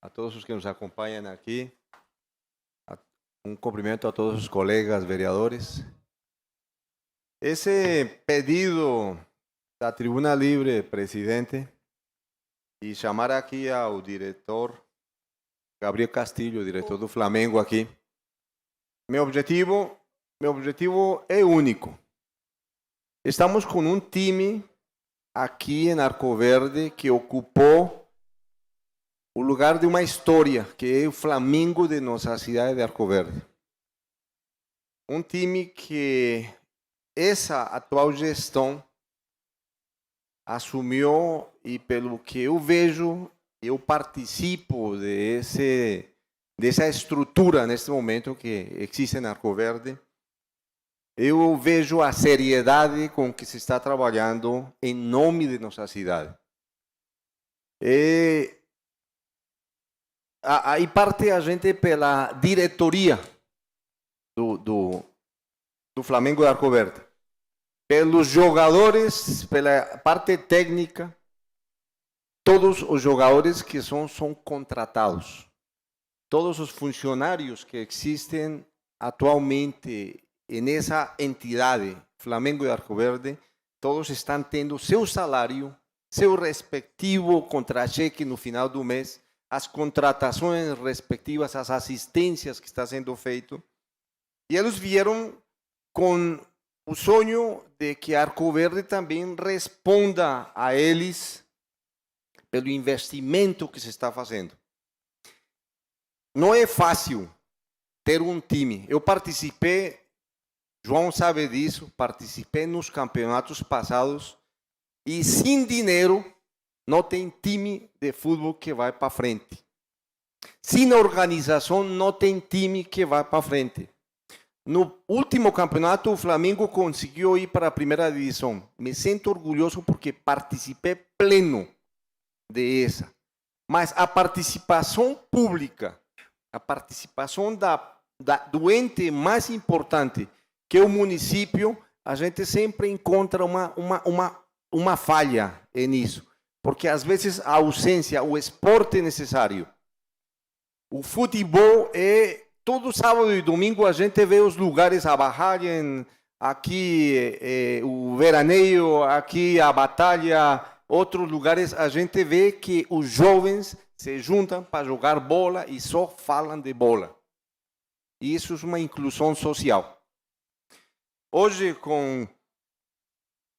a todos os que nos acompanham aqui. Um cumprimento a todos os colegas vereadores. Esse pedido da Tribuna Livre, presidente, e chamar aqui ao diretor Gabriel Castilho, diretor do Flamengo aqui. Meu objetivo é único. Estamos com um time aqui em Arco Verde que ocupou o lugar de uma história, que é o Flamengo de nossa cidade de Arco Verde. Um time que essa atual gestão assumiu, e pelo que eu vejo, eu participo dessa estrutura neste momento que existe em Arco Verde. Eu vejo a seriedade com que se está trabalhando em nome de nossa cidade. Aí parte a gente pela diretoria do Flamengo de Arco Verde, pelos jogadores, pela parte técnica, todos os jogadores que são contratados, todos os funcionários que existem atualmente nessa entidade, Flamengo de Arco Verde, todos estão tendo seu salário, seu respectivo contra-cheque no final do mês, as contratações respectivas, as assistências que está sendo feito. E eles vieram com o sonho de que Arco Verde também responda a eles pelo investimento que se está fazendo. Não é fácil ter um time. Eu participei, João sabe disso, participei nos campeonatos passados e sem dinheiro não tem time de futebol que vai para frente. Sem organização não tem time que vai para frente. No último campeonato, o Flamengo conseguiu ir para a primeira divisão. Me sinto orgulhoso porque participei pleno dessa. Mas a participação pública, a participação do ente mais importante, que é o município, a gente sempre encontra uma falha nisso. Porque às vezes a ausência, o esporte é necessário. O futebol é... Todo sábado e domingo a gente vê os lugares a barragem, aqui o veraneio, aqui a batalha, outros lugares a gente vê que os jovens se juntam para jogar bola e só falam de bola. E isso é uma inclusão social. Hoje, com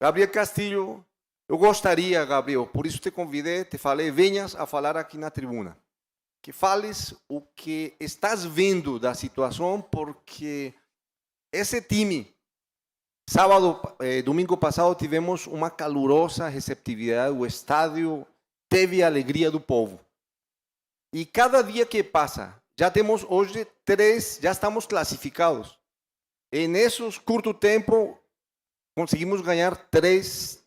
Gabriel Castilho, eu gostaria, Gabriel, por isso te convidei, te falei, venhas a falar aqui na tribuna. Que fales o que estás vendo da situação, porque esse time, domingo passado, tivemos uma calorosa receptividade, o estádio teve a alegria do povo. E cada dia que passa, já temos hoje já estamos classificados. E nesses curto tempo, conseguimos ganhar 3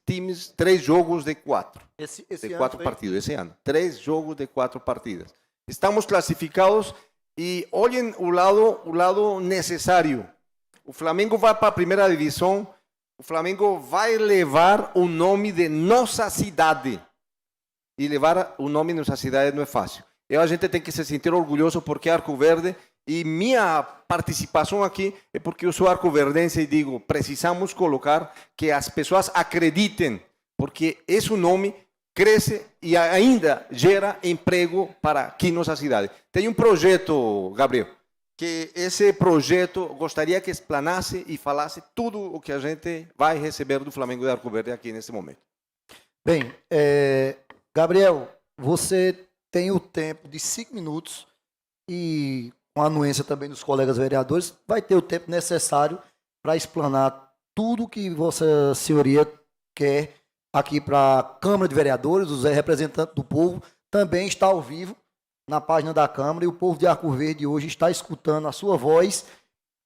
jogos de 4. De 4 partidas, esse ano. 3 jogos de 4 partidas. Estamos classificados e olhem o lado necessário. O Flamengo vai para a primeira divisão, o Flamengo vai levar o nome de nossa cidade. E levar o nome de nossa cidade não é fácil. E a gente tem que se sentir orgulhoso porque é Arco Verde, e minha participação aqui é porque eu sou arcoverdense e digo, precisamos colocar que as pessoas acreditem, porque esse nome cresce e ainda gera emprego para aqui nossa cidade. Tem um projeto, Gabriel, que esse projeto gostaria que explanasse e falasse tudo o que a gente vai receber do Flamengo de Arco Verde aqui nesse momento. Bem, Gabriel, você tem o tempo de 5 minutos e com a anuência também dos colegas vereadores, vai ter o tempo necessário para explanar tudo que Vossa Senhoria quer aqui para a Câmara de Vereadores. O Zé, representante do povo, também está ao vivo na página da Câmara, e o povo de Arco Verde hoje está escutando a sua voz.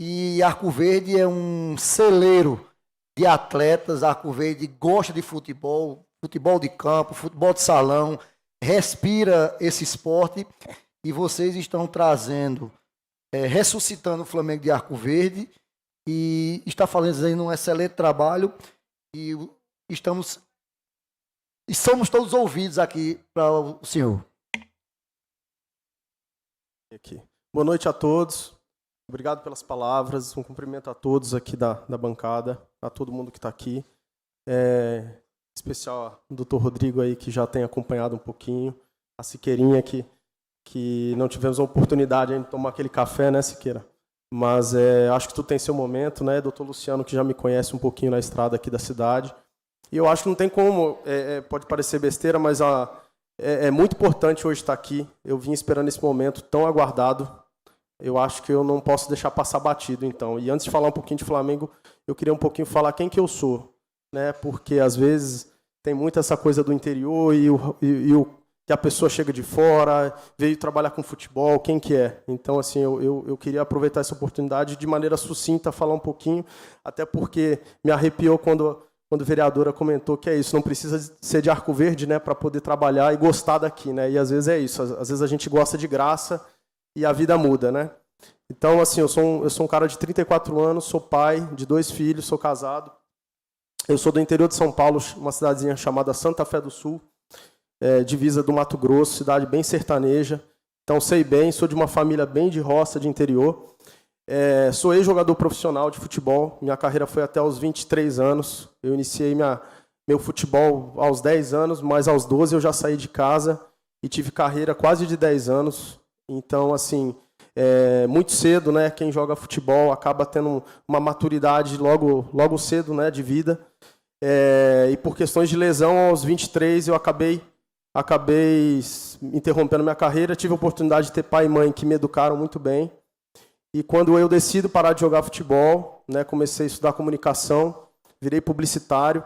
E Arco Verde é um celeiro de atletas. Arco Verde gosta de futebol, futebol de campo, futebol de salão, respira esse esporte, e vocês estão trazendo, ressuscitando o Flamengo de Arco Verde, e está fazendo um excelente trabalho, e somos todos ouvidos aqui para o senhor. Aqui. Boa noite a todos. Obrigado pelas palavras. Um cumprimento a todos aqui da bancada, a todo mundo que está aqui. Em especial ao Dr. Rodrigo aí, que já tem acompanhado um pouquinho. A Siqueirinha, que não tivemos a oportunidade ainda de tomar aquele café, né, Siqueira? Mas acho que tu tem seu momento, né? Dr. Luciano, que já me conhece um pouquinho na estrada aqui da cidade. E eu acho que não tem como, pode parecer besteira, mas é muito importante hoje estar aqui. Eu vim esperando esse momento tão aguardado. Eu acho que eu não posso deixar passar batido, então. E antes de falar um pouquinho de Flamengo, eu queria um pouquinho falar quem que eu sou, né? Porque às vezes tem muito essa coisa do interior que a pessoa chega de fora, veio trabalhar com futebol, quem que é? Então, assim, eu queria aproveitar essa oportunidade de maneira sucinta, falar um pouquinho, até porque me arrepiou quando a vereadora comentou que é isso, não precisa ser de Arco Verde, né, para poder trabalhar e gostar daqui, né? E às vezes é isso, às vezes a gente gosta de graça e a vida muda, né? Então, assim, eu sou um cara de 34 anos, sou pai de 2 filhos, sou casado. Eu sou do interior de São Paulo, uma cidadezinha chamada Santa Fé do Sul, divisa do Mato Grosso, cidade bem sertaneja. Então, sei bem, sou de uma família bem de roça, de interior. Sou ex-jogador profissional de futebol. Minha carreira foi até os 23 anos. Eu iniciei meu futebol aos 10 anos, mas aos 12 eu já saí de casa e tive carreira quase de 10 anos. Então, assim, muito cedo, né? Quem joga futebol acaba tendo uma maturidade logo cedo, né, de vida. E por questões de lesão, aos 23 eu acabei interrompendo minha carreira. Tive a oportunidade de ter pai e mãe que me educaram muito bem. E quando eu decido parar de jogar futebol, né, comecei a estudar comunicação, virei publicitário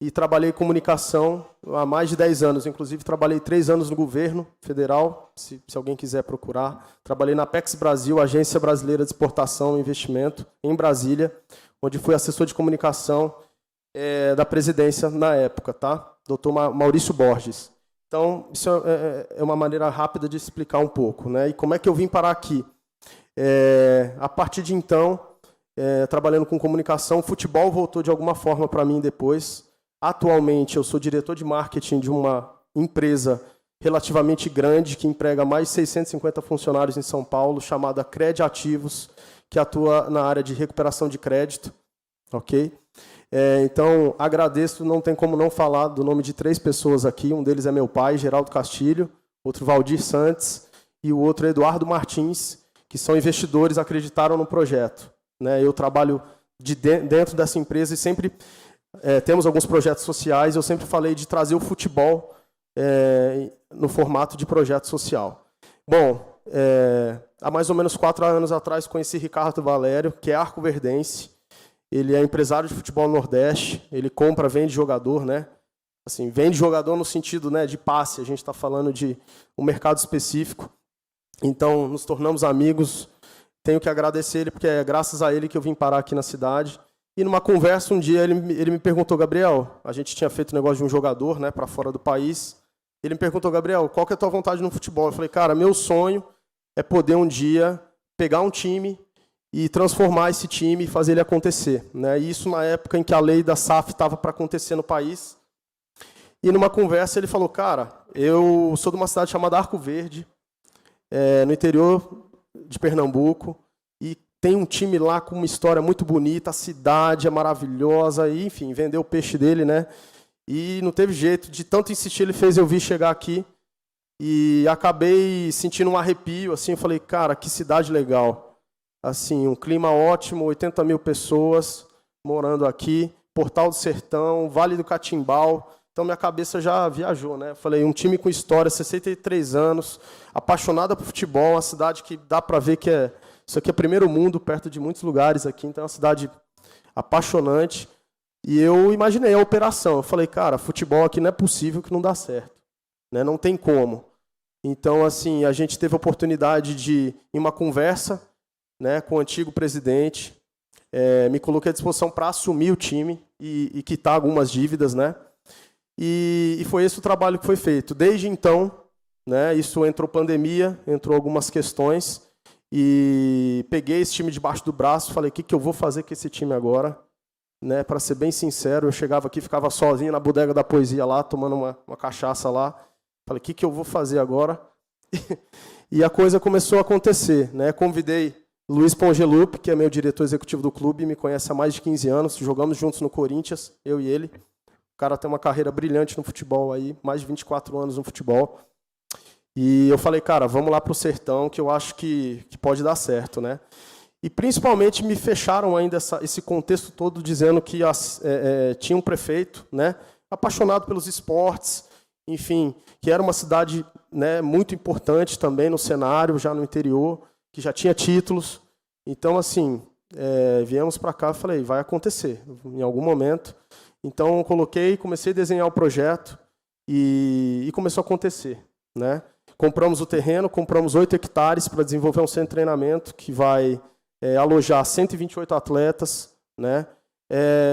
e trabalhei em comunicação há mais de 10 anos. Inclusive, trabalhei 3 anos no governo federal, se alguém quiser procurar. Trabalhei na Apex Brasil, Agência Brasileira de Exportação e Investimento, em Brasília, onde fui assessor de comunicação da presidência na época, tá? Dr. Maurício Borges. Então, isso é uma maneira rápida de explicar um pouco, né? E como é que eu vim parar aqui? A partir de então, trabalhando com comunicação, futebol voltou de alguma forma para mim depois. Atualmente, eu sou diretor de marketing de uma empresa relativamente grande, que emprega mais de 650 funcionários em São Paulo, chamada Cred Ativos, que atua na área de recuperação de crédito. Ok? Então, agradeço, não tem como não falar do nome de 3 pessoas aqui. Um deles é meu pai, Geraldo Castilho, outro Valdir Santos e o outro Eduardo Martins, que são investidores, acreditaram no projeto, né? Eu trabalho dentro dessa empresa e sempre temos alguns projetos sociais. Eu sempre falei de trazer o futebol no formato de projeto social. Bom, há mais ou menos 4 anos atrás conheci Ricardo Valério, que é arcoverdense. Ele é empresário de futebol no Nordeste. Ele compra, vende jogador, né? Assim, vende jogador no sentido, né, de passe. A gente está falando de um mercado específico. Então, nos tornamos amigos. Tenho que agradecer ele, porque é graças a ele que eu vim parar aqui na cidade. E numa conversa, um dia, ele me perguntou, Gabriel, a gente tinha feito um negócio de um jogador, né, para fora do país. Ele me perguntou, Gabriel, qual que é a tua vontade no futebol? Eu falei, cara, meu sonho é poder um dia pegar um time e transformar esse time e fazer ele acontecer, né? E isso na época em que a lei da SAF estava para acontecer no país. E numa conversa ele falou, cara, eu sou de uma cidade chamada Arco Verde, no interior de Pernambuco, e tem um time lá com uma história muito bonita, a cidade é maravilhosa, e, enfim, vendeu o peixe dele, né? E não teve jeito, de tanto insistir, ele fez eu vir chegar aqui, e acabei sentindo um arrepio, assim, eu falei, cara, que cidade legal. Assim, um clima ótimo, 80 mil pessoas morando aqui, Portal do Sertão, Vale do Catimbau. Então, minha cabeça já viajou, né? Eu falei, um time com história, 63 anos, apaixonada por futebol, uma cidade que dá para ver que isso aqui é primeiro mundo, perto de muitos lugares aqui, então é uma cidade apaixonante. E eu imaginei a operação. Eu falei, cara, futebol aqui não é possível que não dá certo, né? Não tem como. Então, assim, a gente teve a oportunidade de, em uma conversa, né, com o antigo presidente, me coloquei à disposição para assumir o time e quitar algumas dívidas, né? E foi esse o trabalho que foi feito. Desde então, né, isso entrou pandemia, entrou algumas questões, e peguei esse time debaixo do braço, falei, o que eu vou fazer com esse time agora? Né, para ser bem sincero, eu chegava aqui, ficava sozinho na bodega da poesia lá, tomando uma cachaça lá. Falei, o que eu vou fazer agora? E a coisa começou a acontecer, né? Convidei Luiz Pongelup, que é meu diretor executivo do clube, me conhece há mais de 15 anos, jogamos juntos no Corinthians, eu e ele. O cara tem uma carreira brilhante no futebol aí, mais de 24 anos no futebol. E eu falei, cara, vamos lá para o Sertão, que eu acho que pode dar certo, né? E principalmente me fecharam ainda esse contexto todo dizendo que tinha um prefeito, né, apaixonado pelos esportes, enfim, que era uma cidade, né, muito importante também no cenário, já no interior, que já tinha títulos. Então, assim, viemos para cá e falei, vai acontecer em algum momento. Então, eu comecei a desenhar o projeto e começou a acontecer, né? Compramos o terreno, compramos 8 hectares para desenvolver um centro de treinamento que vai alojar 128 atletas, né?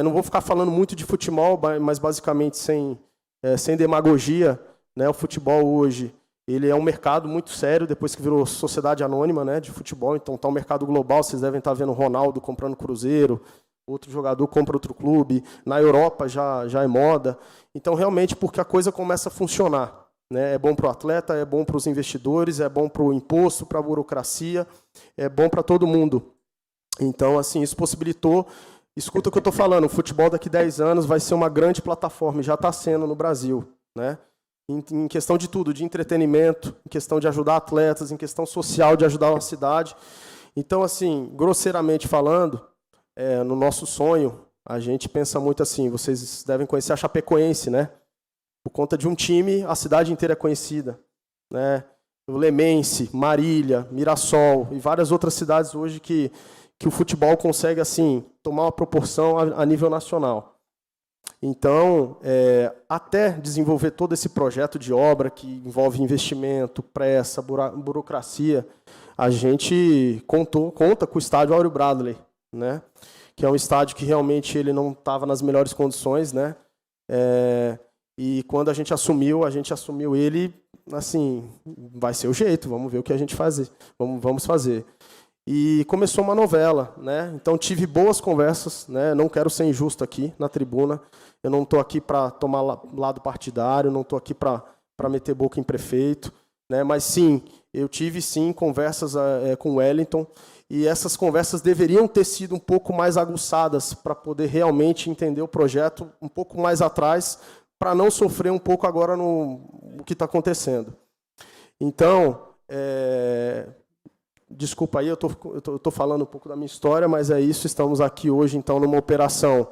Não vou ficar falando muito de futebol, mas basicamente sem demagogia, né? O futebol hoje ele é um mercado muito sério depois que virou sociedade anônima, né, de futebol. Então está um mercado global. Vocês devem estar vendo o Ronaldo comprando Cruzeiro, outro jogador compra outro clube. Na Europa já é moda. Então realmente porque a coisa começa a funcionar, né? É bom para o atleta, é bom para os investidores, é bom para o imposto, para a burocracia, é bom para todo mundo. Então, assim, isso possibilitou. Escuta o que eu estou falando, o futebol daqui a 10 anos vai ser uma grande plataforma, e já está sendo no Brasil, né? Em questão de tudo, de entretenimento, em questão de ajudar atletas, em questão social, de ajudar uma cidade. Então, assim, grosseiramente falando, no nosso sonho, a gente pensa muito assim, vocês devem conhecer a Chapecoense, né? Por conta de um time, a cidade inteira é conhecida, né? O Lemense, Marília, Mirassol e várias outras cidades hoje que o futebol consegue assim tomar uma proporção a nível nacional. Então, até desenvolver todo esse projeto de obra que envolve investimento, pressa, burocracia, a gente conta com o estádio Áureo Bradley, né? Que é um estádio que realmente ele não estava nas melhores condições, né? E quando a gente assumiu ele, assim, vai ser o jeito, vamos ver o que a gente fazer, vamos fazer. E começou uma novela, né? Então tive boas conversas, né? Não quero ser injusto aqui na tribuna, eu não estou aqui para tomar lado partidário, não estou aqui para meter boca em prefeito, né? Mas sim, eu tive sim conversas com o Wellington, e essas conversas deveriam ter sido um pouco mais aguçadas para poder realmente entender o projeto um pouco mais atrás, para não sofrer um pouco agora no que está acontecendo. Então, desculpa aí, eu tô falando um pouco da minha história, mas é isso, estamos aqui hoje, então, numa operação.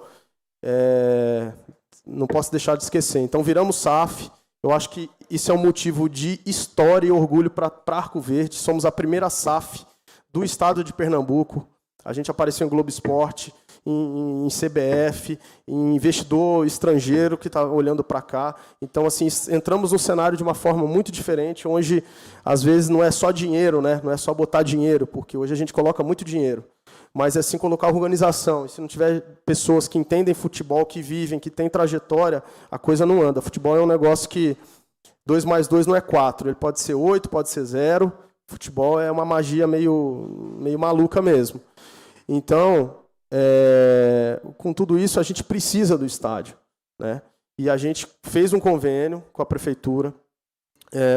Não posso deixar de esquecer. Então, viramos SAF. Eu acho que isso é um motivo de história e orgulho para Arco Verde. Somos a primeira SAF do estado de Pernambuco. A gente apareceu em Globo Esporte, em CBF, em investidor estrangeiro que está olhando para cá. Então, assim, entramos no cenário de uma forma muito diferente, onde, às vezes, não é só dinheiro, né? Não é só botar dinheiro, porque hoje a gente coloca muito dinheiro, mas é sim colocar organização. E se não tiver pessoas que entendem futebol, que vivem, que têm trajetória, a coisa não anda. Futebol é um negócio que 2 mais 2 não é 4, ele pode ser 8, pode ser 0. Futebol é uma magia meio maluca mesmo. Então, com tudo isso, a gente precisa do estádio, né? E a gente fez um convênio com a prefeitura,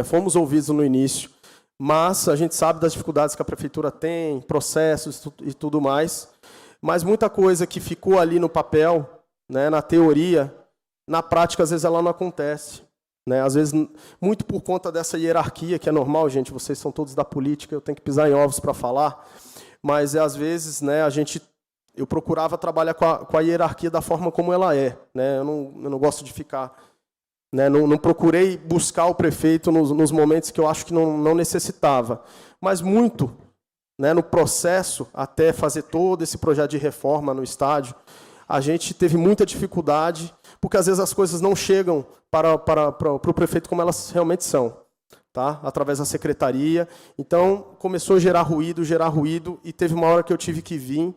fomos ouvidos no início, mas a gente sabe das dificuldades que a prefeitura tem, processos e tudo mais, mas muita coisa que ficou ali no papel, né, na teoria, na prática, às vezes, ela não acontece. Né? Às vezes, muito por conta dessa hierarquia, que é normal, gente, vocês são todos da política, eu tenho que pisar em ovos para falar, mas às vezes, né, eu procurava trabalhar com a hierarquia da forma como ela é. Né? Eu não gosto de ficar... Né, não procurei buscar o prefeito nos momentos que eu acho que não necessitava, mas muito, né, no processo, até fazer todo esse projeto de reforma no estádio, a gente teve muita dificuldade, porque às vezes as coisas não chegam para o prefeito como elas realmente são, tá? Através da secretaria. Então, começou a gerar ruído, e teve uma hora que eu tive que vir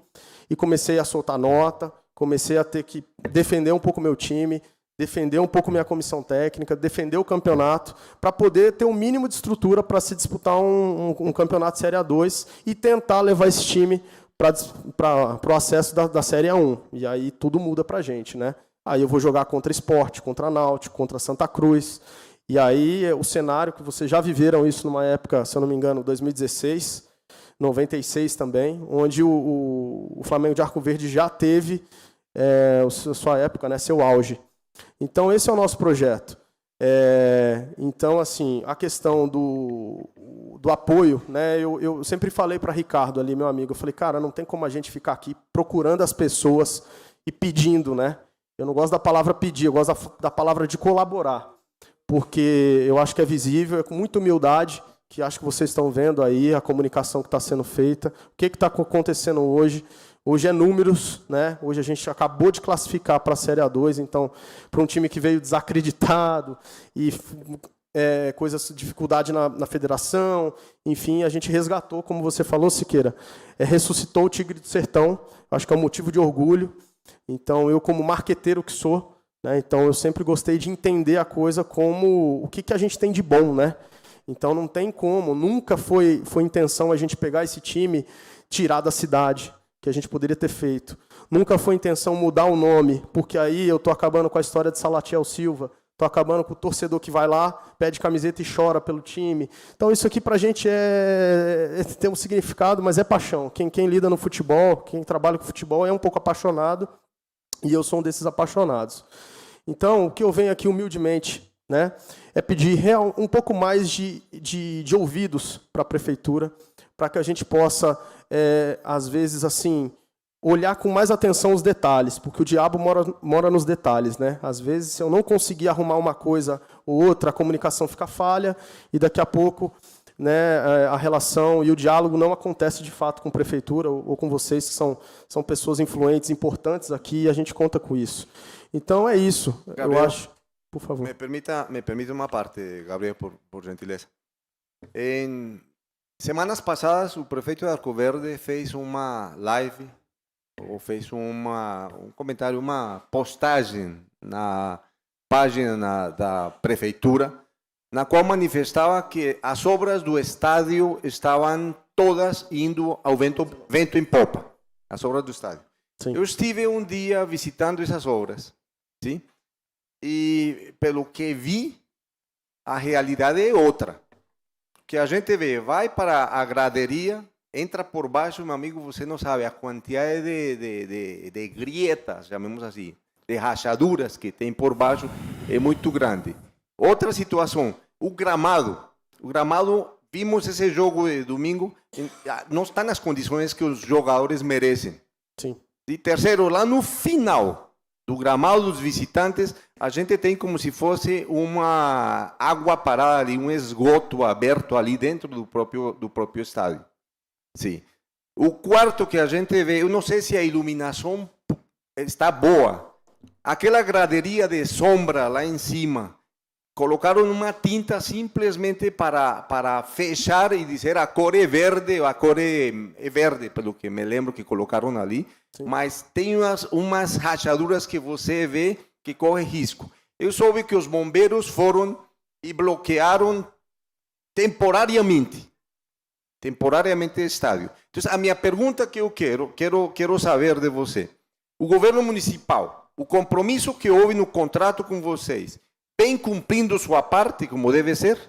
e comecei a soltar nota, comecei a ter que defender um pouco meu time, defender um pouco minha comissão técnica, defender o campeonato, para poder ter um mínimo de estrutura para se disputar um campeonato Série A2 e tentar levar esse time para o acesso da Série A1. E aí tudo muda para a gente, né? Aí eu vou jogar contra Sport, contra Náutico, contra Santa Cruz. E aí o cenário que vocês já viveram isso numa época, se eu não me engano, 2016, 96 também, onde o Flamengo de Arco Verde já teve sua época, né, seu auge. Então esse é o nosso projeto. Então, assim, a questão do apoio, né? Eu sempre falei para Ricardo ali, meu amigo, eu falei, cara, não tem como a gente ficar aqui procurando as pessoas e pedindo, né? Eu não gosto da palavra pedir, eu gosto da palavra de colaborar, porque eu acho que é visível, é com muita humildade, que acho que vocês estão vendo aí a comunicação que está sendo feita, o que está acontecendo hoje. Hoje é números, né? Hoje a gente acabou de classificar para a Série A2, então, para um time que veio desacreditado e dificuldade na federação, enfim, a gente resgatou, como você falou, Siqueira, ressuscitou o Tigre do Sertão, acho que é um motivo de orgulho. Então, eu como marqueteiro que sou, né? Então eu sempre gostei de entender a coisa como o que a gente tem de bom, né? Então não tem como, nunca foi intenção a gente pegar esse time, tirar da cidade, que a gente poderia ter feito. Nunca foi intenção mudar o nome, porque aí eu estou acabando com a história de Salatiel Silva, estou acabando com o torcedor que vai lá, pede camiseta e chora pelo time. Então isso aqui para a gente tem um significado, mas é paixão. Quem lida no futebol, quem trabalha com futebol é um pouco apaixonado, e eu sou um desses apaixonados. Então o que eu venho aqui humildemente, né, é pedir um pouco mais de ouvidos para a prefeitura, para que a gente possa, às vezes, assim, olhar com mais atenção os detalhes, porque o diabo mora nos detalhes, né? Às vezes, se eu não conseguir arrumar uma coisa ou outra, a comunicação fica falha e daqui a pouco, né, a relação e o diálogo não acontece de fato com a prefeitura ou com vocês, que são pessoas influentes, importantes aqui, e a gente conta com isso. Então, é isso. Gabriel, eu acho... Por favor. Me permite uma parte, Gabriel, por gentileza. Em semanas passadas, o prefeito de Arco Verde fez uma live, ou fez um comentário, uma postagem na página da prefeitura, na qual manifestava que as obras do estádio estavam todas indo ao vento em popa, as obras do estádio. Sim. Eu estive um dia visitando essas obras, sim? E pelo que vi, a realidade é outra. Que a gente vê, vai para a graderia, entra por baixo, meu amigo, você não sabe a quantidade de grietas, chamemos assim, de rachaduras que tem por baixo é muito grande. Outra situação, o gramado. O gramado, vimos esse jogo de domingo, não está nas condições que os jogadores merecem. Sim. E terceiro, lá no final do gramado dos visitantes, a gente tem como se fosse uma água parada ali, um esgoto aberto ali dentro do próprio estádio. Sim. O quarto que a gente vê, eu não sei se a iluminação está boa. Aquela graderia de sombra lá em cima, colocaram uma tinta simplesmente para fechar e dizer a cor é verde, a cor é verde, pelo que me lembro que colocaram ali. Sim. Mas tem umas rachaduras que você vê que corre risco. Eu soube que os bombeiros foram e bloquearam temporariamente o estádio. Então, a minha pergunta que eu quero saber de você, o governo municipal, o compromisso que houve no contrato com vocês, vem cumprindo sua parte como deve ser?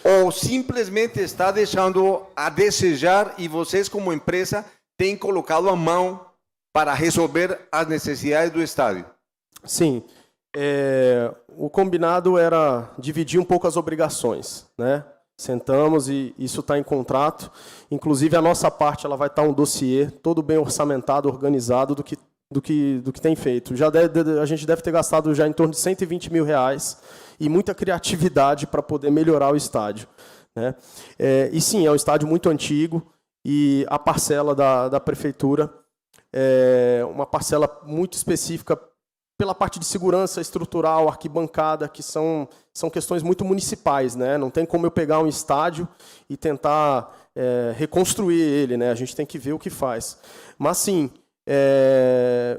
Ou simplesmente está deixando a desejar e vocês como empresa têm colocado a mão para resolver as necessidades do estádio? Sim. O combinado era dividir um pouco as obrigações, né? Sentamos e isso está em contrato. Inclusive, a nossa parte ela vai estar um dossiê todo bem orçamentado, organizado do que tem feito. A gente deve ter gastado já em torno de R$120 mil e muita criatividade para poder melhorar o estádio, né? E sim, é um estádio muito antigo e a parcela da prefeitura é uma parcela muito específica pela parte de segurança estrutural, arquibancada, que são questões muito municipais, né? Não tem como eu pegar um estádio e tentar reconstruir ele, né? A gente tem que ver o que faz. Mas sim,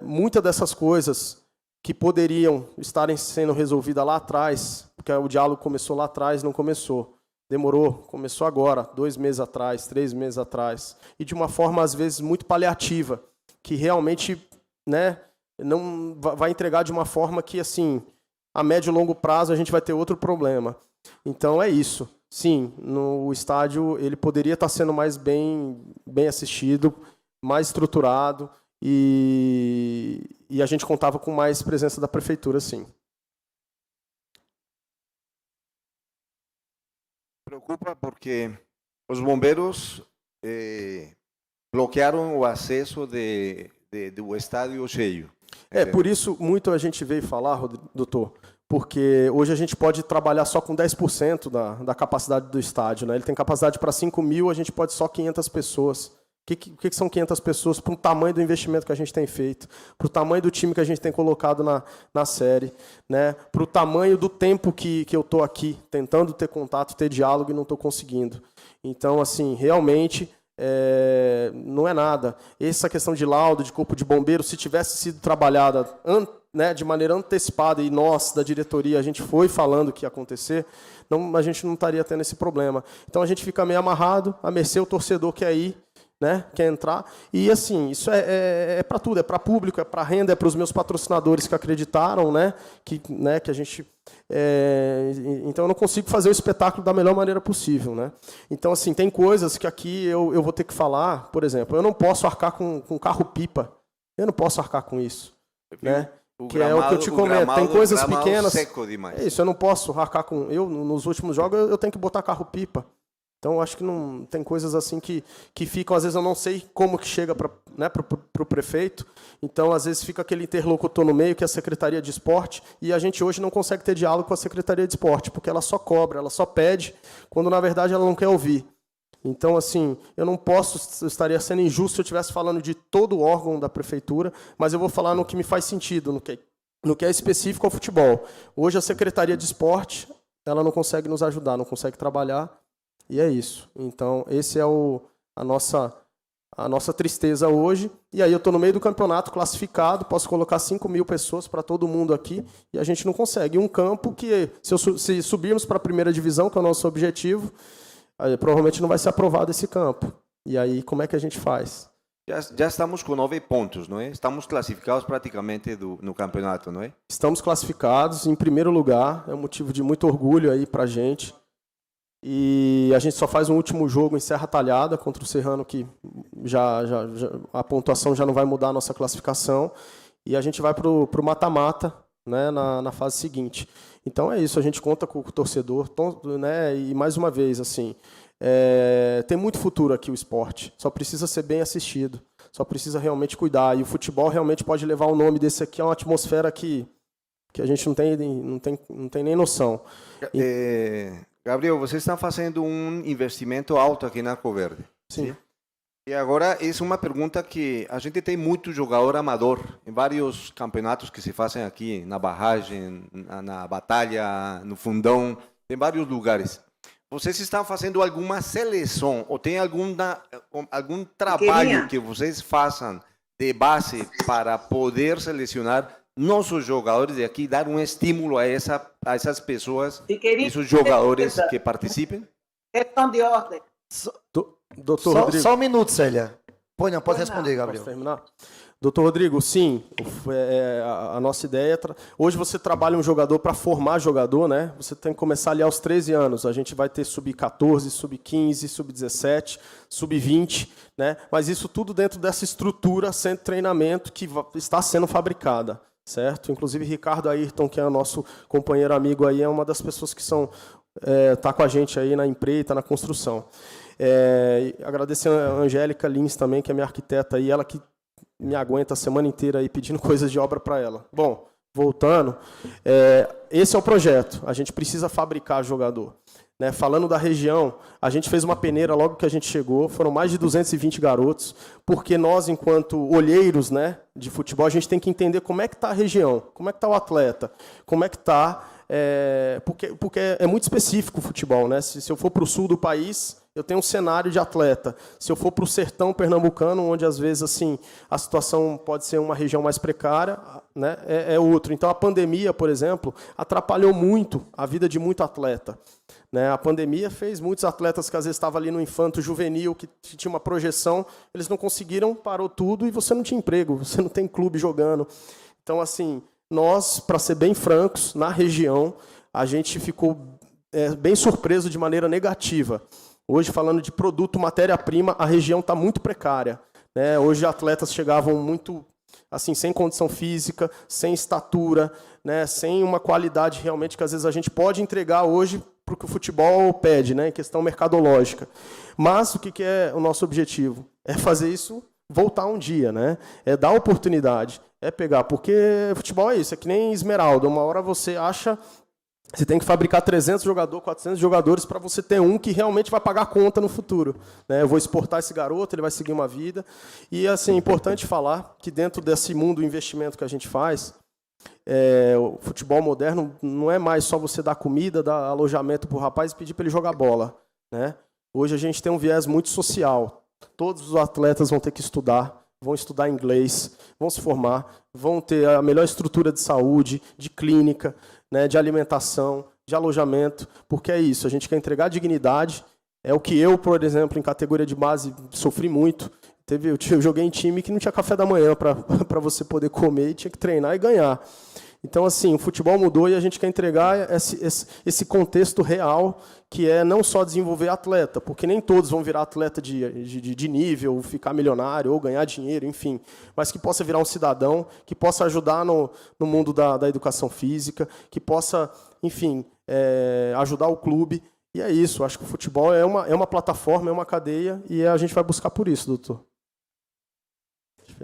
muitas dessas coisas que poderiam estarem sendo resolvidas lá atrás, porque o diálogo começou lá atrás, não começou. Demorou, começou agora, 2 meses atrás, 3 meses atrás, e de uma forma, às vezes, muito paliativa, que realmente, né, não vai entregar de uma forma que, assim, a médio e longo prazo a gente vai ter outro problema. Então é isso. Sim, o estádio ele poderia estar sendo mais bem assistido, mais estruturado, e a gente contava com mais presença da prefeitura, sim. Preocupa porque os bombeiros bloquearam o acesso do estádio cheio. Por isso, muito a gente veio falar, doutor, porque hoje a gente pode trabalhar só com 10% da capacidade do estádio, né? Ele tem capacidade para 5.000, a gente pode só 500 pessoas. O que são 500 pessoas para o tamanho do investimento que a gente tem feito, para o tamanho do time que a gente tem colocado na série, né? Para o tamanho do tempo que eu estou aqui, tentando ter contato, ter diálogo e não estou conseguindo. Então, assim, realmente... não é nada. Essa questão de laudo, de corpo de bombeiro, se tivesse sido trabalhada né, de maneira antecipada, e nós, da diretoria, a gente foi falando que ia acontecer, a gente não estaria tendo esse problema. Então a gente fica meio amarrado, a mercê o torcedor quer ir, né, quer entrar. E assim, isso é para tudo, é para público, é para renda, é para os meus patrocinadores que acreditaram, né, que a gente... então eu não consigo fazer o espetáculo da melhor maneira possível, né? Então assim, tem coisas que aqui eu vou ter que falar, por exemplo, eu não posso arcar com carro-pipa, eu não posso arcar com isso, né? Que é o que eu te comento, tem coisas pequenas, eu não posso arcar com, nos últimos jogos eu tenho que botar carro-pipa. Então, eu acho que não tem coisas assim que ficam, às vezes eu não sei como que chega para o prefeito, então às vezes fica aquele interlocutor no meio, que é a Secretaria de Esporte, e a gente hoje não consegue ter diálogo com a Secretaria de Esporte, porque ela só cobra, ela só pede, quando na verdade ela não quer ouvir. Então, assim, eu estaria sendo injusto se eu estivesse falando de todo o órgão da prefeitura, mas eu vou falar no que me faz sentido, no que é específico ao futebol. Hoje a Secretaria de Esporte, ela não consegue nos ajudar, não consegue trabalhar, e é isso. Então, esse é a nossa tristeza hoje. E aí eu estou no meio do campeonato, classificado, posso colocar 5.000 pessoas para todo mundo aqui, e a gente não consegue. Um campo que, se subirmos para a primeira divisão, que é o nosso objetivo, aí, provavelmente não vai ser aprovado esse campo. E aí, como é que a gente faz? Já estamos com 9 pontos, não é? Estamos classificados praticamente no campeonato, não é? Estamos classificados em primeiro lugar, é um motivo de muito orgulho aí para a gente. E a gente só faz um último jogo em Serra Talhada contra o Serrano, que já a pontuação já não vai mudar a nossa classificação. E a gente vai para o mata-mata, né, na fase seguinte. Então é isso, a gente conta com o torcedor, né, e mais uma vez, assim, tem muito futuro aqui o esporte, só precisa ser bem assistido, só precisa realmente cuidar. E o futebol realmente pode levar o nome desse aqui a uma atmosfera que a gente não tem nem noção. Gabriel, você está fazendo um investimento alto aqui na Arco Verde. Sim. E agora, essa é uma pergunta que a gente tem muito jogador amador em vários campeonatos que se fazem aqui, na Barragem, na Batalha, no Fundão, em vários lugares. Vocês estão fazendo alguma seleção ou tem algum trabalho que vocês façam de base para poder selecionar nossos jogadores de aqui, dar um estímulo a essas pessoas, esses jogadores que participem? Questão de ordem. Doutor Rodrigo. Só um minuto, Célia. Pode responder, Gabriel. Posso terminar? Doutor Rodrigo, sim, a nossa ideia... Hoje você trabalha um jogador para formar jogador, né? Você tem que começar ali aos 13 anos. A gente vai ter sub-14, sub-15, sub-17, sub-20, né? Mas isso tudo dentro dessa estrutura, centro de treinamento que está sendo fabricada, certo? Inclusive, Ricardo Ayrton, que é o nosso companheiro amigo aí, é uma das pessoas que está com a gente aí na empreita, na construção. Agradecer a Angélica Lins também, que é minha arquiteta aí, ela que me aguenta a semana inteira aí pedindo coisas de obra para ela. Bom, voltando, esse é o projeto. A gente precisa fabricar jogador. Né? Falando da região, a gente fez uma peneira logo que a gente chegou, foram mais de 220 garotos, porque nós, enquanto olheiros, né, de futebol, a gente tem que entender como é que está a região, como é que está o atleta, como é que está... porque é muito específico o futebol. Né? Se eu for para o sul do país... eu tenho um cenário de atleta. Se eu for para o sertão pernambucano, onde às vezes assim a situação pode ser uma região mais precária, né, é outro. Então a pandemia, por exemplo, atrapalhou muito a vida de muito atleta. Né? A pandemia fez muitos atletas que às vezes estavam ali no infanto juvenil, que tinha uma projeção, eles não conseguiram, parou tudo e você não tinha emprego, você não tem clube jogando. Então, assim, nós, para ser bem francos, na região, a gente ficou bem surpreso de maneira negativa. Hoje, falando de produto, matéria-prima, a região está muito precária, né? Hoje, atletas chegavam muito assim, sem condição física, sem estatura, né? Sem uma qualidade realmente que às vezes a gente pode entregar hoje para o que o futebol pede, né? Em questão mercadológica. Mas o que é o nosso objetivo? É fazer isso voltar um dia, né? É dar oportunidade, é pegar, porque futebol é isso, é que nem esmeralda, uma hora você acha, você tem que fabricar 300 jogadores, 400 jogadores para você ter um que realmente vai pagar a conta no futuro, né? Eu vou exportar esse garoto, ele vai seguir uma vida, e assim, é importante falar que dentro desse mundo do investimento que a gente faz, o futebol moderno não é mais só você dar comida, dar alojamento para o rapaz e pedir para ele jogar bola, né? Hoje a gente tem um viés muito social. Todos os atletas vão ter que estudar, vão estudar inglês, vão se formar, vão ter a melhor estrutura de saúde, de clínica, né, de alimentação, de alojamento, porque é isso, a gente quer entregar dignidade. É o que eu, por exemplo, em categoria de base, sofri muito. Eu joguei em time que não tinha café da manhã para você poder comer, e tinha que treinar e ganhar. Então, assim, o futebol mudou e a gente quer entregar esse contexto real, que é não só desenvolver atleta, porque nem todos vão virar atleta de nível, ficar milionário ou ganhar dinheiro, enfim, mas que possa virar um cidadão, que possa ajudar no mundo da educação física, que possa, enfim, ajudar o clube. E é isso, acho que o futebol é uma plataforma, é uma cadeia, e a gente vai buscar por isso, doutor.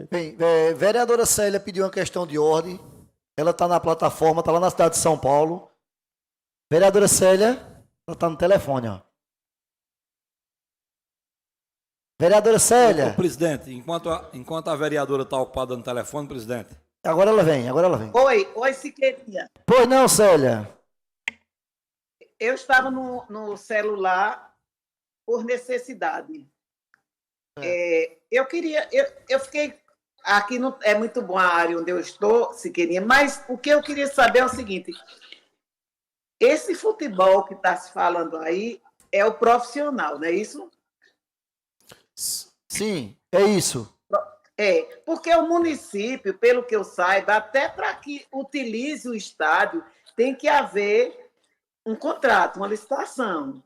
Bem, vereadora Célia pediu uma questão de ordem. Ela está na plataforma, está lá na cidade de São Paulo. Vereadora Célia, ela está no telefone, ó. Vereadora Célia. Ô, presidente, enquanto a vereadora está ocupada no telefone, presidente. Agora ela vem, agora ela vem. Oi, Siqueirinha. Pois não, Célia. Eu estava no celular por necessidade. Eu fiquei. Aqui não é muito bom a área onde eu estou, Siqueirinha, mas o que eu queria saber é o seguinte: esse futebol que está se falando aí é o profissional, não é isso? Sim, é isso. Porque o município, pelo que eu saiba, até para que utilize o estádio, tem que haver um contrato, uma licitação.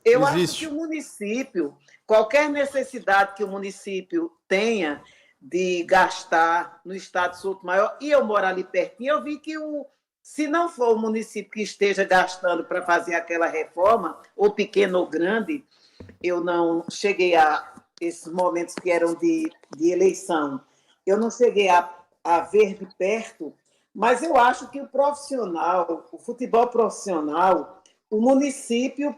Eu acho que o município, qualquer necessidade que o município tenha de gastar no estado Souto Maior, e eu moro ali pertinho, eu vi que se não for o município que esteja gastando para fazer aquela reforma, ou pequeno ou grande, eu não cheguei a esses momentos que eram de eleição, eu não cheguei a ver de perto, mas eu acho que o futebol profissional, o município,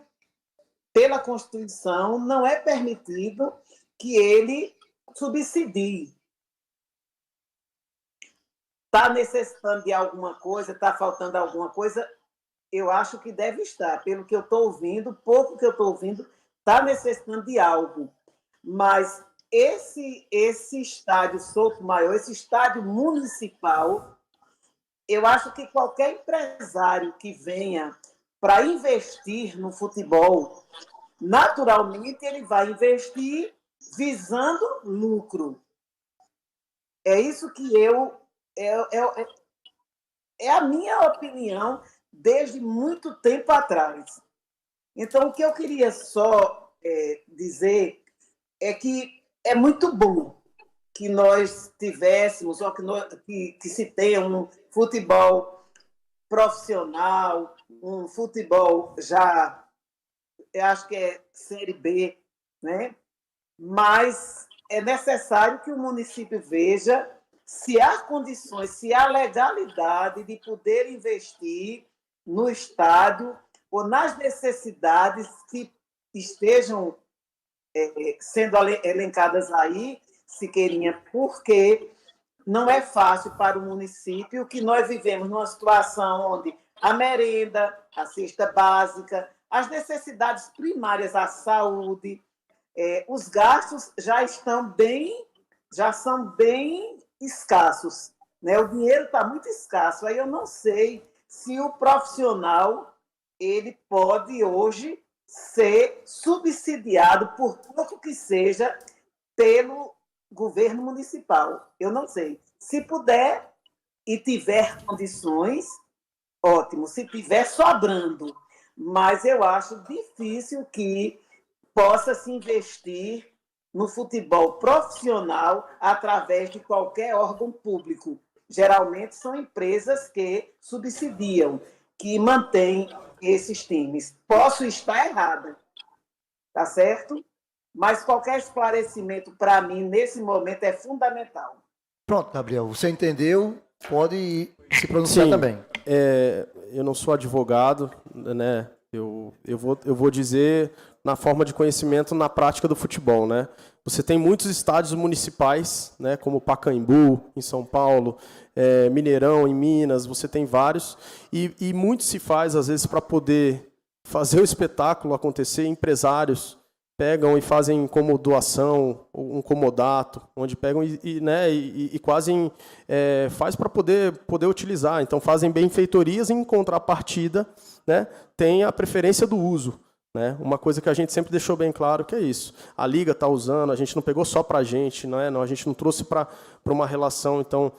pela Constituição, não é permitido que ele subsidie. Está necessitando de alguma coisa, está faltando alguma coisa, eu acho que deve estar. Pelo que eu estou ouvindo, pouco que eu estou ouvindo, está necessitando de algo. Mas esse estádio Souto Maior, esse estádio municipal, eu acho que qualquer empresário que venha para investir no futebol, naturalmente ele vai investir visando lucro. É isso que é a minha opinião desde muito tempo atrás. Então, o que eu queria só dizer é que é muito bom que nós tivéssemos, ou que se tenha um futebol profissional, um futebol já, eu acho que é Série B, né? Mas é necessário que o município veja se há condições, se há legalidade de poder investir no estádio ou nas necessidades que estejam sendo elencadas aí, Siqueirinha, porque não é fácil para o município que nós vivemos numa situação onde a merenda, a cesta básica, as necessidades primárias, a saúde, os gastos já são bem escassos, né? O dinheiro está muito escasso. Aí eu não sei se o profissional ele pode hoje ser subsidiado, por pouco que seja, pelo governo municipal. Eu não sei. Se puder, e tiver condições, ótimo. Se tiver sobrando, mas eu acho difícil que possa se investir no futebol profissional através de qualquer órgão público. Geralmente são empresas que subsidiam, que mantêm esses times. Posso estar errada, tá certo? Mas qualquer esclarecimento, para mim, nesse momento, é fundamental. Pronto, Gabriel, você entendeu? Pode se pronunciar Sim. também. Eu não sou advogado, né? Eu vou dizer na forma de conhecimento na prática do futebol, né? Você tem muitos estádios municipais, né? Como Pacaembu, em São Paulo, Mineirão, em Minas, você tem vários. E muito se faz, às vezes, para poder fazer o espetáculo acontecer, empresários pegam e fazem como doação, um comodato, onde pegam e quase faz para poder utilizar. Então, fazem benfeitorias, em contrapartida, né, tem a preferência do uso. Né? Uma coisa que a gente sempre deixou bem claro que é isso. A Liga está usando, a gente não pegou só para a gente, não, a gente não trouxe para uma relação. Então,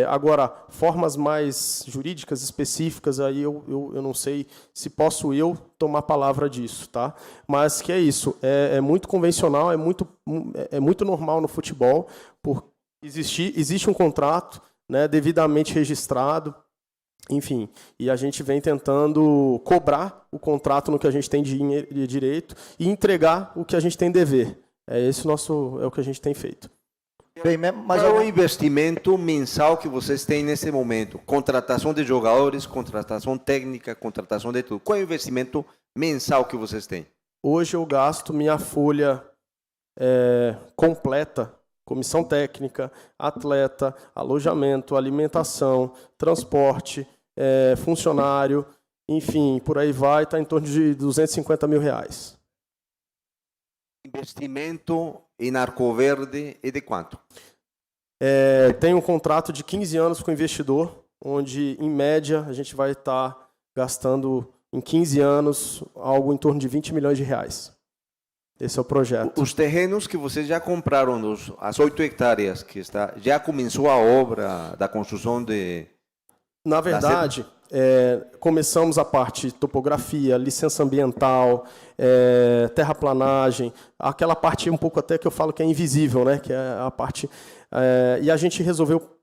agora, formas mais jurídicas específicas, aí eu não sei se posso eu tomar palavra disso. Tá? Mas que é isso, é muito convencional, é muito normal no futebol, porque existe um contrato, né, devidamente registrado, enfim, e a gente vem tentando cobrar o contrato no que a gente tem de direito e entregar o que a gente tem de dever. É o que a gente tem feito. Bem, mas Qual é o investimento mensal que vocês têm nesse momento? Contratação de jogadores, contratação técnica, contratação de tudo. Qual é o investimento mensal que vocês têm? Hoje eu gasto minha folha completa, comissão técnica, atleta, alojamento, alimentação, transporte, funcionário, enfim, por aí vai, está em torno de R$250 mil. Investimento em Arco Verde é de quanto? Tem um contrato de 15 anos com o investidor, onde, em média, a gente vai estar gastando, em 15 anos, algo em torno de R$20 milhões. Esse é o projeto. Os terrenos que vocês já compraram, as 8 hectares, já começou a obra da construção de... Na verdade, começamos a parte de topografia, licença ambiental, terraplanagem, aquela parte um pouco até que eu falo que é invisível, né? Que é a parte... e a gente resolveu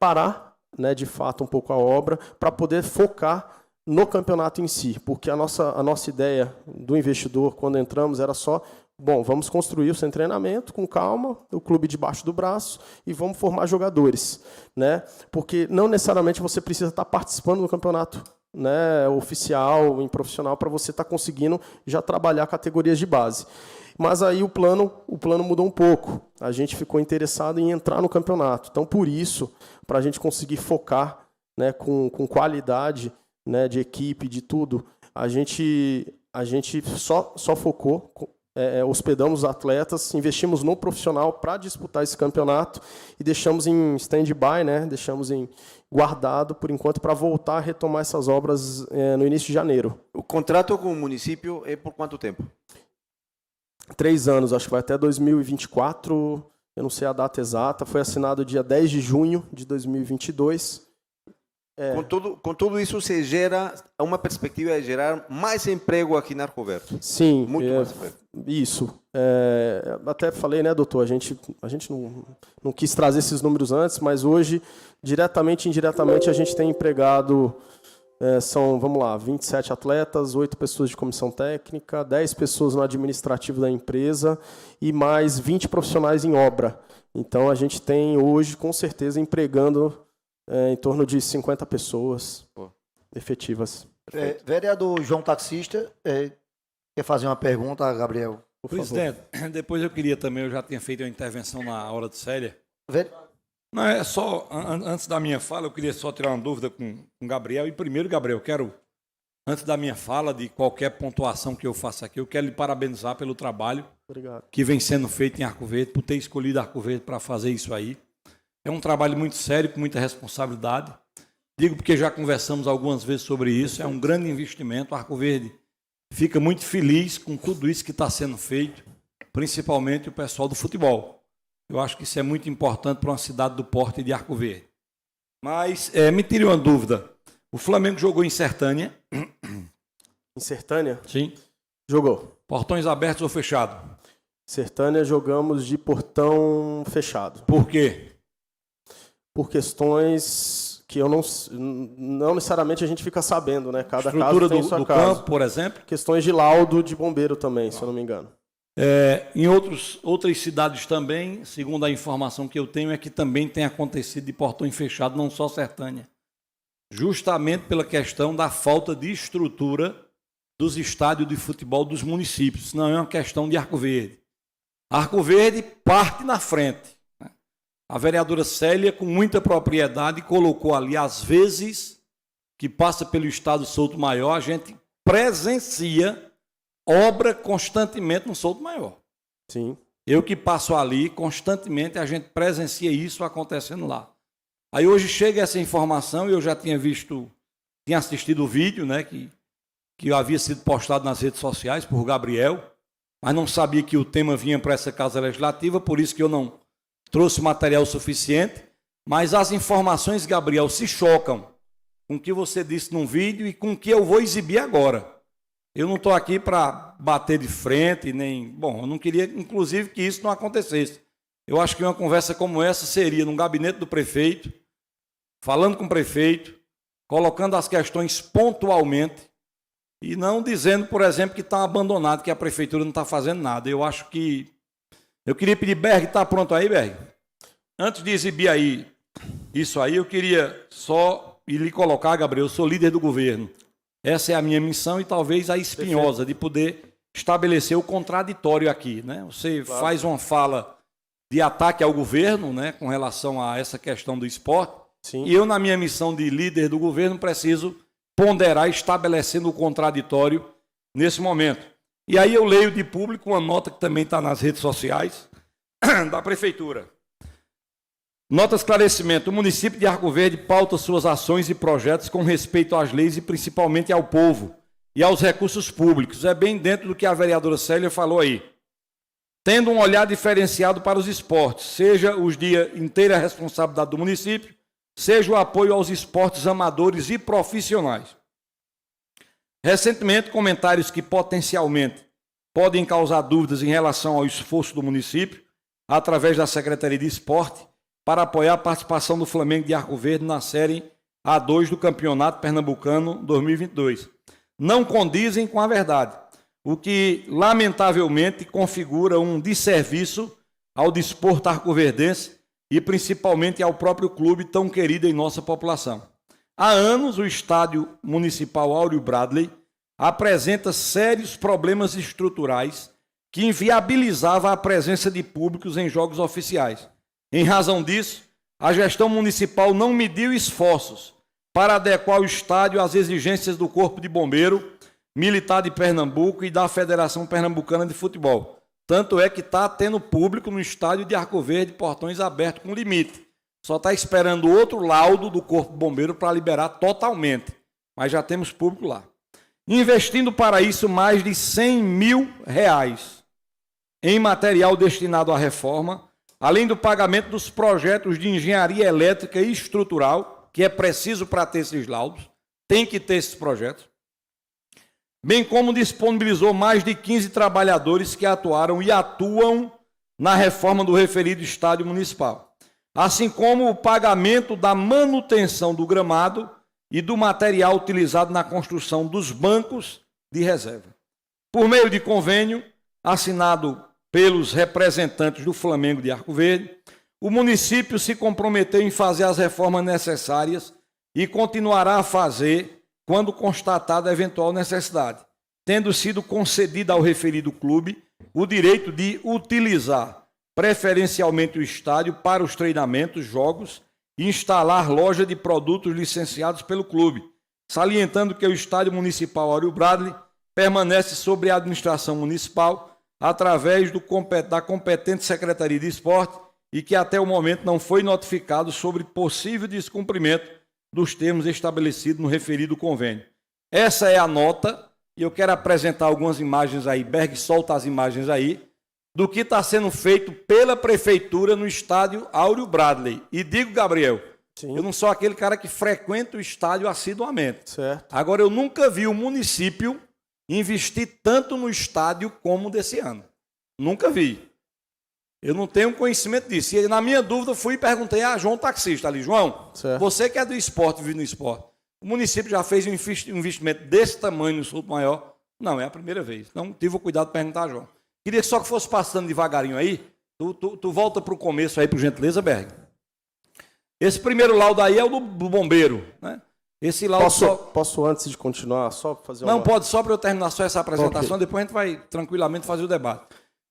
parar, né, de fato, um pouco a obra para poder focar no campeonato em si, porque a nossa ideia do investidor, quando entramos, era só... Bom, vamos construir o seu treinamento com calma, o clube debaixo do braço e vamos formar jogadores, né? Porque não necessariamente você precisa estar participando do campeonato, né, oficial, em profissional, para você estar conseguindo já trabalhar categorias de base. Mas aí o plano mudou um pouco. A gente ficou interessado em entrar no campeonato. Então, por isso, para a gente conseguir focar, né, com qualidade, né, de equipe, de tudo, a gente só focou... hospedamos os atletas, investimos no profissional para disputar esse campeonato e deixamos em stand-by, né? Deixamos em guardado por enquanto para voltar a retomar essas obras no início de janeiro. O contrato com o município é por quanto tempo? 3 anos, acho que vai até 2024, eu não sei a data exata, foi assinado dia 10 de junho de 2022. Com tudo isso, você gera uma perspectiva de gerar mais emprego aqui na Arco Verde. Sim, Muito mais emprego. Isso. Até falei, né, doutor, a gente não quis trazer esses números antes, mas hoje, diretamente e indiretamente, a gente tem empregado, são, vamos lá, 27 atletas, 8 pessoas de comissão técnica, 10 pessoas no administrativo da empresa e mais 20 profissionais em obra. Então, a gente tem hoje, com certeza, empregando em torno de 50 pessoas efetivas. Vereador João Taxista, quer fazer uma pergunta a Gabriel? Por Presidente, favor. depois eu queria também, eu já tinha feito uma intervenção na hora de Célia. Ve- Não, é só, antes da minha fala, eu queria só tirar uma dúvida com o Gabriel. E primeiro, Gabriel, antes da minha fala, de qualquer pontuação que eu faça aqui, eu quero lhe parabenizar pelo trabalho Obrigado. que vem sendo feito em Arco Verde, por ter escolhido Arco Verde para fazer isso aí. É um trabalho muito sério, com muita responsabilidade. Digo porque já conversamos algumas vezes sobre isso. É um grande investimento. O Arco Verde fica muito feliz com tudo isso que está sendo feito, principalmente o pessoal do futebol. Eu acho que isso é muito importante para uma cidade do porte de Arco Verde. Mas me tire uma dúvida. O Flamengo jogou em Sertânia? Em Sertânia? Sim. Jogou. Portões abertos ou fechados? Sertânia jogamos de portão fechado. Por quê? Por questões que eu não necessariamente a gente fica sabendo, né? Cada Estrutura caso tem sua do casa. campo, por exemplo? Questões de laudo de bombeiro também, se eu não me engano. Em outras cidades também, segundo a informação que eu tenho, é que também tem acontecido de portões fechados, não só Sertânia. Justamente pela questão da falta de estrutura dos estádios de futebol dos municípios. Não é uma questão de Arco Verde. Arco Verde parte na frente. A vereadora Célia, com muita propriedade, colocou ali, às vezes, que passa pelo Estado Souto Maior, a gente presencia obra constantemente no Souto Maior. Sim. Eu que passo ali, constantemente, a gente presencia isso acontecendo lá. Aí hoje chega essa informação, e eu já tinha assistido o vídeo, né, que havia sido postado nas redes sociais por Gabriel, mas não sabia que o tema vinha para essa Casa Legislativa, por isso que eu não trouxe material suficiente. Mas as informações, Gabriel, se chocam com o que você disse num vídeo e com o que eu vou exibir agora. Eu não estou aqui para bater de frente, nem... Bom, eu não queria, inclusive, que isso não acontecesse. Eu acho que uma conversa como essa seria no gabinete do prefeito, falando com o prefeito, colocando as questões pontualmente e não dizendo, por exemplo, que está abandonado, que a prefeitura não está fazendo nada. Eu acho que... Eu queria pedir, Berg, está pronto aí, Berg? Antes de exibir aí isso aí, eu queria só lhe colocar, Gabriel, eu sou líder do governo. Essa é a minha missão e talvez a espinhosa de poder estabelecer o contraditório aqui, né? Você faz uma fala de ataque ao governo, né, com relação a essa questão do esporte. Sim. E eu, na minha missão de líder do governo, preciso ponderar estabelecendo o contraditório nesse momento. E aí eu leio de público uma nota que também está nas redes sociais da Prefeitura. Nota esclarecimento. O município de Arco Verde pauta suas ações e projetos com respeito às leis e principalmente ao povo e aos recursos públicos. É bem dentro do que a vereadora Célia falou aí. Tendo um olhar diferenciado para os esportes, seja os de inteira responsabilidade do município, seja o apoio aos esportes amadores e profissionais. Recentemente, comentários que potencialmente podem causar dúvidas em relação ao esforço do município, através da Secretaria de Esporte, para apoiar a participação do Flamengo de Arco Verde na Série A2 do Campeonato Pernambucano 2022. Não condizem com a verdade, o que, lamentavelmente, configura um desserviço ao desporto arcoverdense e principalmente ao próprio clube tão querido em nossa população. Há anos, o Estádio Municipal Áureo Bradley apresenta sérios problemas estruturais que inviabilizavam a presença de públicos em jogos oficiais. Em razão disso, a gestão municipal não mediu esforços para adequar o estádio às exigências do Corpo de Bombeiro Militar de Pernambuco e da Federação Pernambucana de Futebol. Tanto é que está tendo público no estádio de Arco Verde, portões abertos com limite. Só está esperando outro laudo do Corpo de Bombeiro para liberar totalmente. Mas já temos público lá. Investindo para isso mais de R$100 mil em material destinado à reforma, além do pagamento dos projetos de engenharia elétrica e estrutural, que é preciso para ter esses laudos, tem que ter esses projetos, bem como disponibilizou mais de 15 trabalhadores que atuaram e atuam na reforma do referido estádio municipal, assim como o pagamento da manutenção do gramado e do material utilizado na construção dos bancos de reserva. Por meio de convênio assinado pelos representantes do Flamengo de Arco Verde, o município se comprometeu em fazer as reformas necessárias e continuará a fazer quando constatada a eventual necessidade, tendo sido concedido ao referido clube o direito de utilizar preferencialmente o estádio para os treinamentos, jogos e instalar loja de produtos licenciados pelo clube, salientando que o Estádio Municipal Áureo Bradley permanece sob a administração municipal através da competente Secretaria de Esporte e que até o momento não foi notificado sobre possível descumprimento dos termos estabelecidos no referido convênio. Essa é a nota, e eu quero apresentar algumas imagens aí, Berg solta as imagens aí, do que está sendo feito pela Prefeitura no estádio Áureo Bradley. E digo, Gabriel, Sim. Eu não sou aquele cara que frequenta o estádio assiduamente. Certo. Agora, eu nunca vi o município investir tanto no estádio como desse ano. Nunca vi. Eu não tenho conhecimento disso. E na minha dúvida, fui e perguntei a João taxista ali. João, Certo. você que é do esporte, vive no esporte, o município já fez um investimento desse tamanho no Souto Maior? Não, é a primeira vez. Então, tive o cuidado de perguntar a João. Queria só que fosse passando devagarinho aí. Tu volta para o começo aí, por gentileza, Berg. Esse primeiro laudo aí é o do bombeiro, né? Esse laudo Posso, antes de continuar, só fazer Não, uma... pode, só para eu terminar só essa apresentação, depois a gente vai tranquilamente fazer o debate.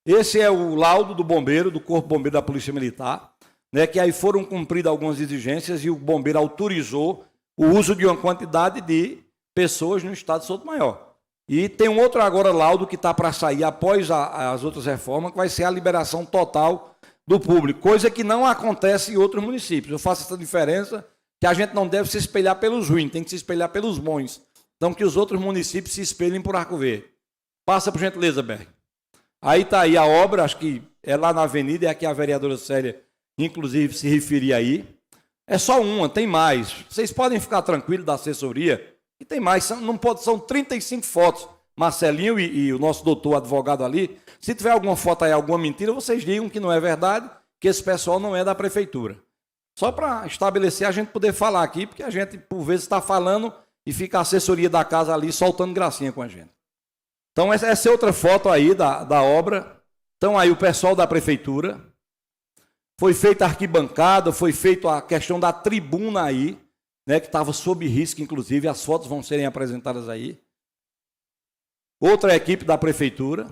Esse é o laudo do bombeiro, do Corpo Bombeiro da Polícia Militar, né, que aí foram cumpridas algumas exigências e o bombeiro autorizou o uso de uma quantidade de pessoas no estado de Souto Maior. E tem um outro agora laudo que está para sair após as outras reformas, que vai ser a liberação total do público, coisa que não acontece em outros municípios. Eu faço essa diferença, que a gente não deve se espelhar pelos ruins, tem que se espelhar pelos bons. Então, que os outros municípios se espelhem por Arco Verde. Passa, por gentileza, Berg. Aí está aí a obra, acho que é lá na avenida, é aqui a vereadora Célia, inclusive, se referia aí. É só uma, tem mais. Vocês podem ficar tranquilos da assessoria, e tem mais, são 35 fotos. Marcelinho e o nosso doutor advogado ali, se tiver alguma foto aí, alguma mentira, vocês digam que não é verdade, que esse pessoal não é da prefeitura. Só para estabelecer, a gente poder falar aqui, porque a gente, por vezes, está falando e fica a assessoria da casa ali soltando gracinha com a gente. Então, essa é outra foto aí da obra. Então, aí o pessoal da prefeitura. Foi feita a arquibancada, foi feita a questão da tribuna aí, né, que estava sob risco, inclusive, as fotos vão serem apresentadas aí. Outra equipe da prefeitura.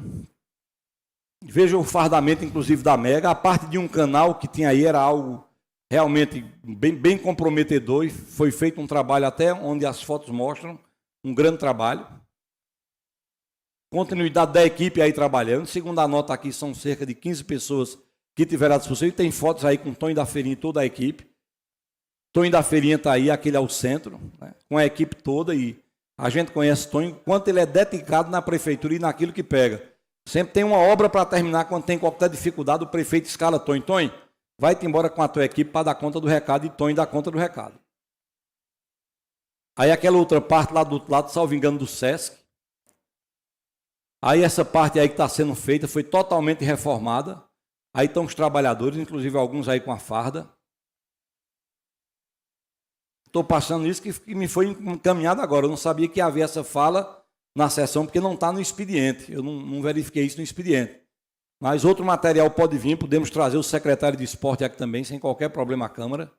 Veja o fardamento, inclusive, da Mega. A parte de um canal que tinha aí era algo realmente bem comprometedor e foi feito um trabalho até onde as fotos mostram, um grande trabalho. Continuidade da equipe aí trabalhando. Segundo a nota aqui, são cerca de 15 pessoas que tiveram a disposição. E tem fotos aí com Tonho da Feirinha e toda a equipe. Tonho da Feirinha está aí, aquele ao centro, né, com a equipe toda. E a gente conhece Tonho, quanto ele é dedicado na prefeitura e naquilo que pega. Sempre tem uma obra para terminar, quando tem qualquer dificuldade, o prefeito escala Tonho. Tonho, vai-te embora com a tua equipe para dar conta do recado, e Tonho dá conta do recado. Aí aquela outra parte lá do outro lado, salvo engano, do Sesc. Aí essa parte aí que está sendo feita foi totalmente reformada. Aí estão os trabalhadores, inclusive alguns aí com a farda. Estou passando isso que me foi encaminhado agora. Eu não sabia que havia essa fala na sessão, porque não está no expediente. Eu não verifiquei isso no expediente. Mas outro material pode vir, podemos trazer o secretário de esporte aqui também, sem qualquer problema à Câmara.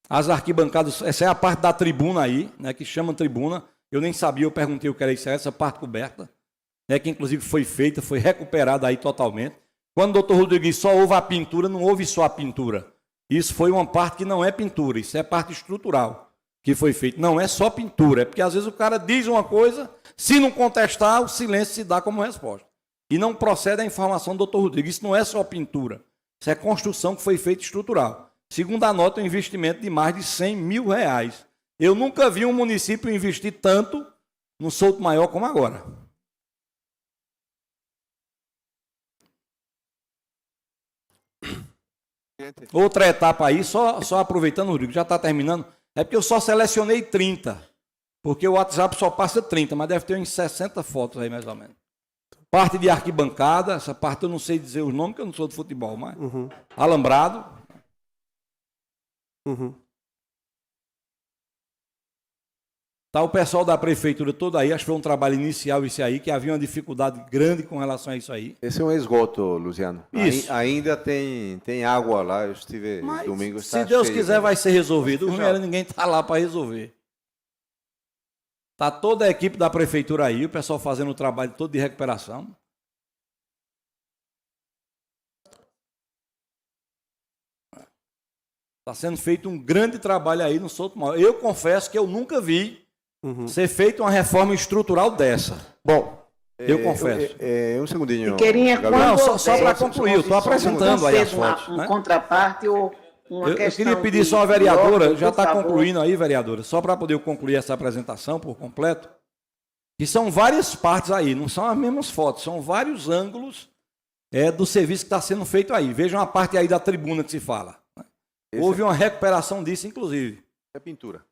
As arquibancadas, essa é a parte da tribuna aí, né, que chama tribuna. Eu nem sabia, eu perguntei o que era isso, essa parte coberta, né, que inclusive foi feita, foi recuperada aí totalmente. Quando o doutor Rodrigues só houve a pintura, não houve só a pintura. Isso foi uma parte que não é pintura, isso é parte estrutural que foi feita. Não é só pintura, é porque às vezes o cara diz uma coisa, se não contestar, o silêncio se dá como resposta. E não procede a informação do doutor Rodrigues, isso não é só pintura, isso é construção que foi feita estrutural. Segundo a nota, um investimento de mais de R$100 mil. Eu nunca vi um município investir tanto no Souto Maior como agora. Outra etapa aí, só aproveitando, Rodrigo, já está terminando, é porque eu só selecionei 30, porque o WhatsApp só passa 30, mas deve ter uns 60 fotos aí, mais ou menos. Parte de arquibancada, essa parte eu não sei dizer os nomes, porque eu não sou de futebol, mas alambrado. Tá o pessoal da prefeitura todo aí, acho que foi um trabalho inicial isso aí, que havia uma dificuldade grande com relação a isso aí. Esse é um esgoto, Luciano. Isso. Ainda tem água lá, eu estive domingo. Se Deus quiser, vai ser resolvido. O ruim era ninguém está lá para resolver. Está toda a equipe da prefeitura aí, o pessoal fazendo o trabalho todo de recuperação. Está sendo feito um grande trabalho aí no Souto Maior. Eu confesso que eu nunca vi ser feita uma reforma estrutural dessa. Bom, eu confesso. Um segundinho. Queria, não, só para concluir, eu estou apresentando aí as fotos. Um contraparte ou uma eu questão. queria pedir só a vereadora, já está concluindo aí, vereadora, só para poder concluir essa apresentação por completo, que são várias partes aí, não são as mesmas fotos, são vários ângulos do serviço que está sendo feito aí. Vejam a parte aí da tribuna que se fala. Houve uma recuperação disso, inclusive. É pintura.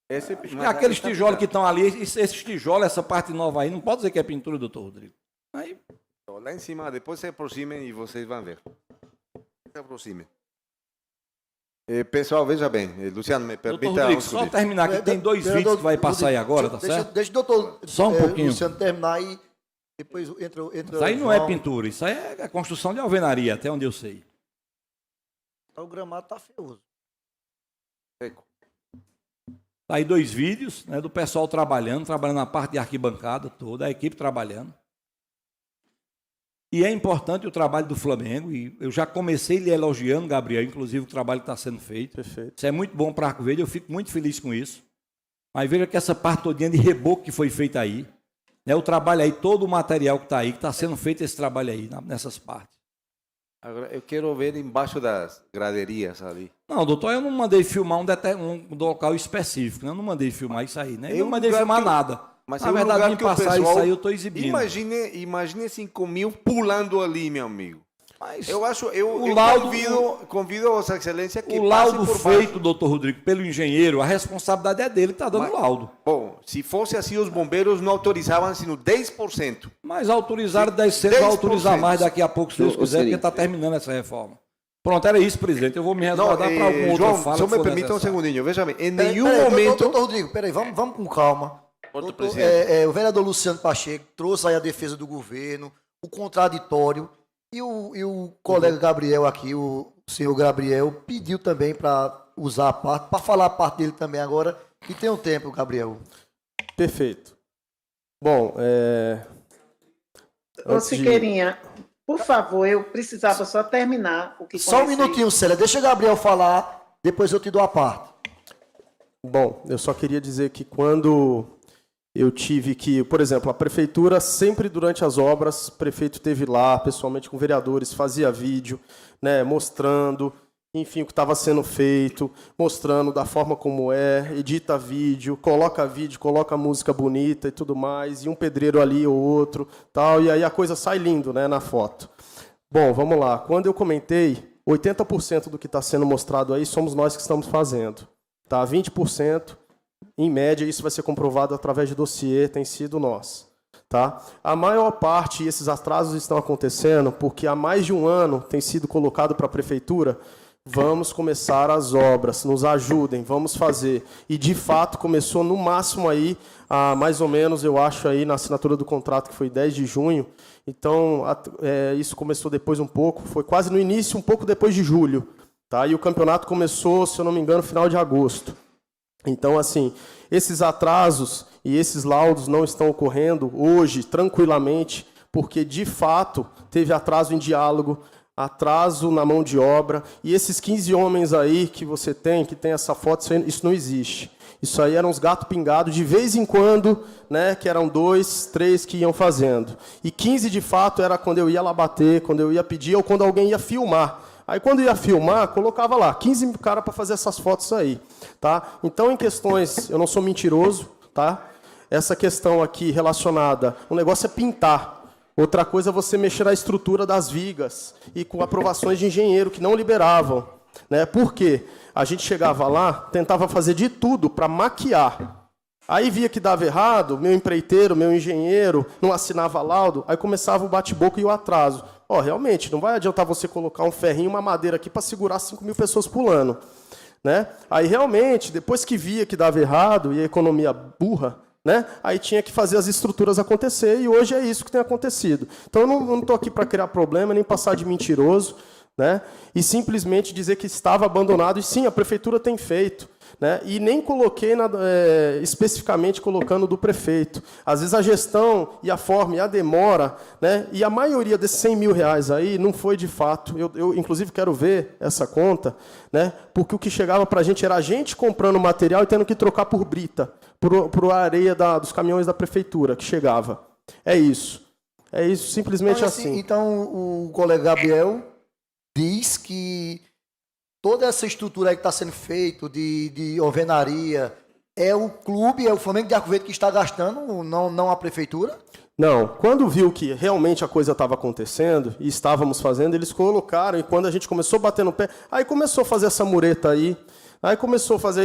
Esse é E aqueles tijolos que estão ali, esses tijolos, essa parte nova aí, não pode dizer que é pintura, doutor Rodrigo. Aí, Lá em cima, depois se aproximem e vocês vão ver. Se aproximem. Pessoal, veja bem. Luciano, me doutor permita... Rodrigo, só terminar aqui, tem 2 vídeos que vai passar aí agora, tá certo? Deixa o doutor Só um pouquinho. Luciano terminar e depois entra Isso aí não é pintura, isso aí é construção de alvenaria, até onde eu sei. O gramado tá feioso. Tá aí 2 vídeos, né, do pessoal trabalhando na parte de arquibancada toda, a equipe trabalhando. E é importante o trabalho do Flamengo, e eu já comecei lhe elogiando, Gabriel, inclusive o trabalho que está sendo feito. Perfeito. Isso é muito bom para Arco Verde, eu fico muito feliz com isso. Mas veja que essa parte todinha de reboco que foi feita aí, né, o trabalho aí, todo o material que está aí, que está sendo feito esse trabalho aí, nessas partes. Agora, eu quero ver embaixo das graderias ali. Não, doutor, eu não mandei filmar um local específico, né? Eu não mandei filmar isso aí, né? Eu não mandei filmar nada. Mas Na é um verdade, lugar me que o passar pessoal... isso aí, eu estou exibindo. Imagine 5 mil pulando ali, meu amigo. Mas Eu convido a Vossa Excelência que o laudo passe por feito, baixo. doutor Rodrigo, pelo engenheiro, a responsabilidade é dele que está dando o laudo. Bom, se fosse assim, os bombeiros não autorizavam sino 10%. Mas autorizaram 10%, vai autorizar 10%. mais daqui a pouco, se Deus quiser, porque está terminando essa reforma. Pronto, era isso, presidente. Eu vou me resguardar para algum outro João, fala. só que me for permita um necessário. segundinho. Veja bem, em Peraí, nenhum momento... Doutor Rodrigo, peraí, vamos com calma. Doutor Doutor, presidente. o vereador Luciano Pacheco trouxe aí a defesa do governo, o contraditório, e o colega Gabriel aqui, o senhor Gabriel, pediu também para usar a parte, para falar a parte dele também agora, e tem um tempo, Gabriel. Perfeito. Bom, Ô, Siqueirinha, por favor, eu precisava só terminar o que Só um comecei. minutinho, Célia, deixa o Gabriel falar, depois eu te dou a parte. Bom, eu só queria dizer que quando eu tive que, por exemplo, a prefeitura sempre durante as obras, o prefeito esteve lá, pessoalmente com vereadores, fazia vídeo, né, mostrando, enfim, o que estava sendo feito, mostrando da forma como edita vídeo, coloca música bonita e tudo mais, e um pedreiro ali ou outro, tal, e aí a coisa sai lindo, né, na foto. Bom, vamos lá. Quando eu comentei, 80% do que está sendo mostrado aí somos nós que estamos fazendo. Tá? 20%, em média, isso vai ser comprovado através de dossiê, tem sido nós. Tá? A maior parte, esses atrasos estão acontecendo porque há mais de um ano tem sido colocado para a prefeitura, vamos começar as obras, nos ajudem, vamos fazer. E, de fato, começou no máximo aí, mais ou menos, eu acho, aí na assinatura do contrato, que foi 10 de junho. Então, isso começou depois um pouco, foi quase no início, um pouco depois de julho. Tá? E o campeonato começou, se eu não me engano, no final de agosto. Então, assim, esses atrasos e esses laudos não estão ocorrendo hoje, tranquilamente, porque, de fato, teve atraso em diálogo, atraso na mão de obra, e esses 15 homens aí que você tem, que tem essa foto, isso não existe. Isso aí eram os gatos pingados, de vez em quando, né, que eram 2, 3 que iam fazendo. E 15, de fato, era quando eu ia lá bater, quando eu ia pedir, ou quando alguém ia filmar. Aí, quando ia filmar, colocava lá 15 caras para fazer essas fotos aí. Tá? Então, em questões, eu não sou mentiroso, tá? Essa questão aqui relacionada, o negócio é pintar. Outra coisa é você mexer na estrutura das vigas e com aprovações de engenheiro que não liberavam. Né? Por quê? A gente chegava lá, tentava fazer de tudo para maquiar. Aí via que dava errado, meu empreiteiro, meu engenheiro, não assinava laudo, aí começava o bate-boca e o atraso. Realmente, não vai adiantar você colocar um ferrinho, uma madeira aqui para segurar 5 mil pessoas pulando. Né? Aí, realmente, depois que via que dava errado e a economia burra, né? Aí tinha que fazer as estruturas acontecer, e hoje é isso que tem acontecido. Então, eu não estou aqui para criar problema, nem passar de mentiroso, né? E simplesmente dizer que estava abandonado, e sim, a prefeitura tem feito. Né? E nem coloquei especificamente colocando do prefeito. Às vezes a gestão e a forma e a demora, né? E a maioria desses 100 mil reais aí não foi de fato. Eu inclusive, quero ver essa conta, né? Porque o que chegava para a gente era a gente comprando material e tendo que trocar por brita, por areia dos caminhões da prefeitura que chegava. É isso. É isso, simplesmente Então, assim. Então, o colega Gabriel diz que toda essa estrutura aí que está sendo feita de alvenaria, é o clube, é o Flamengo de Arco Verde que está gastando, não a prefeitura? Não, quando viu que realmente a coisa estava acontecendo e estávamos fazendo, eles colocaram, e quando a gente começou a bater no pé, aí começou a fazer essa mureta aí, aí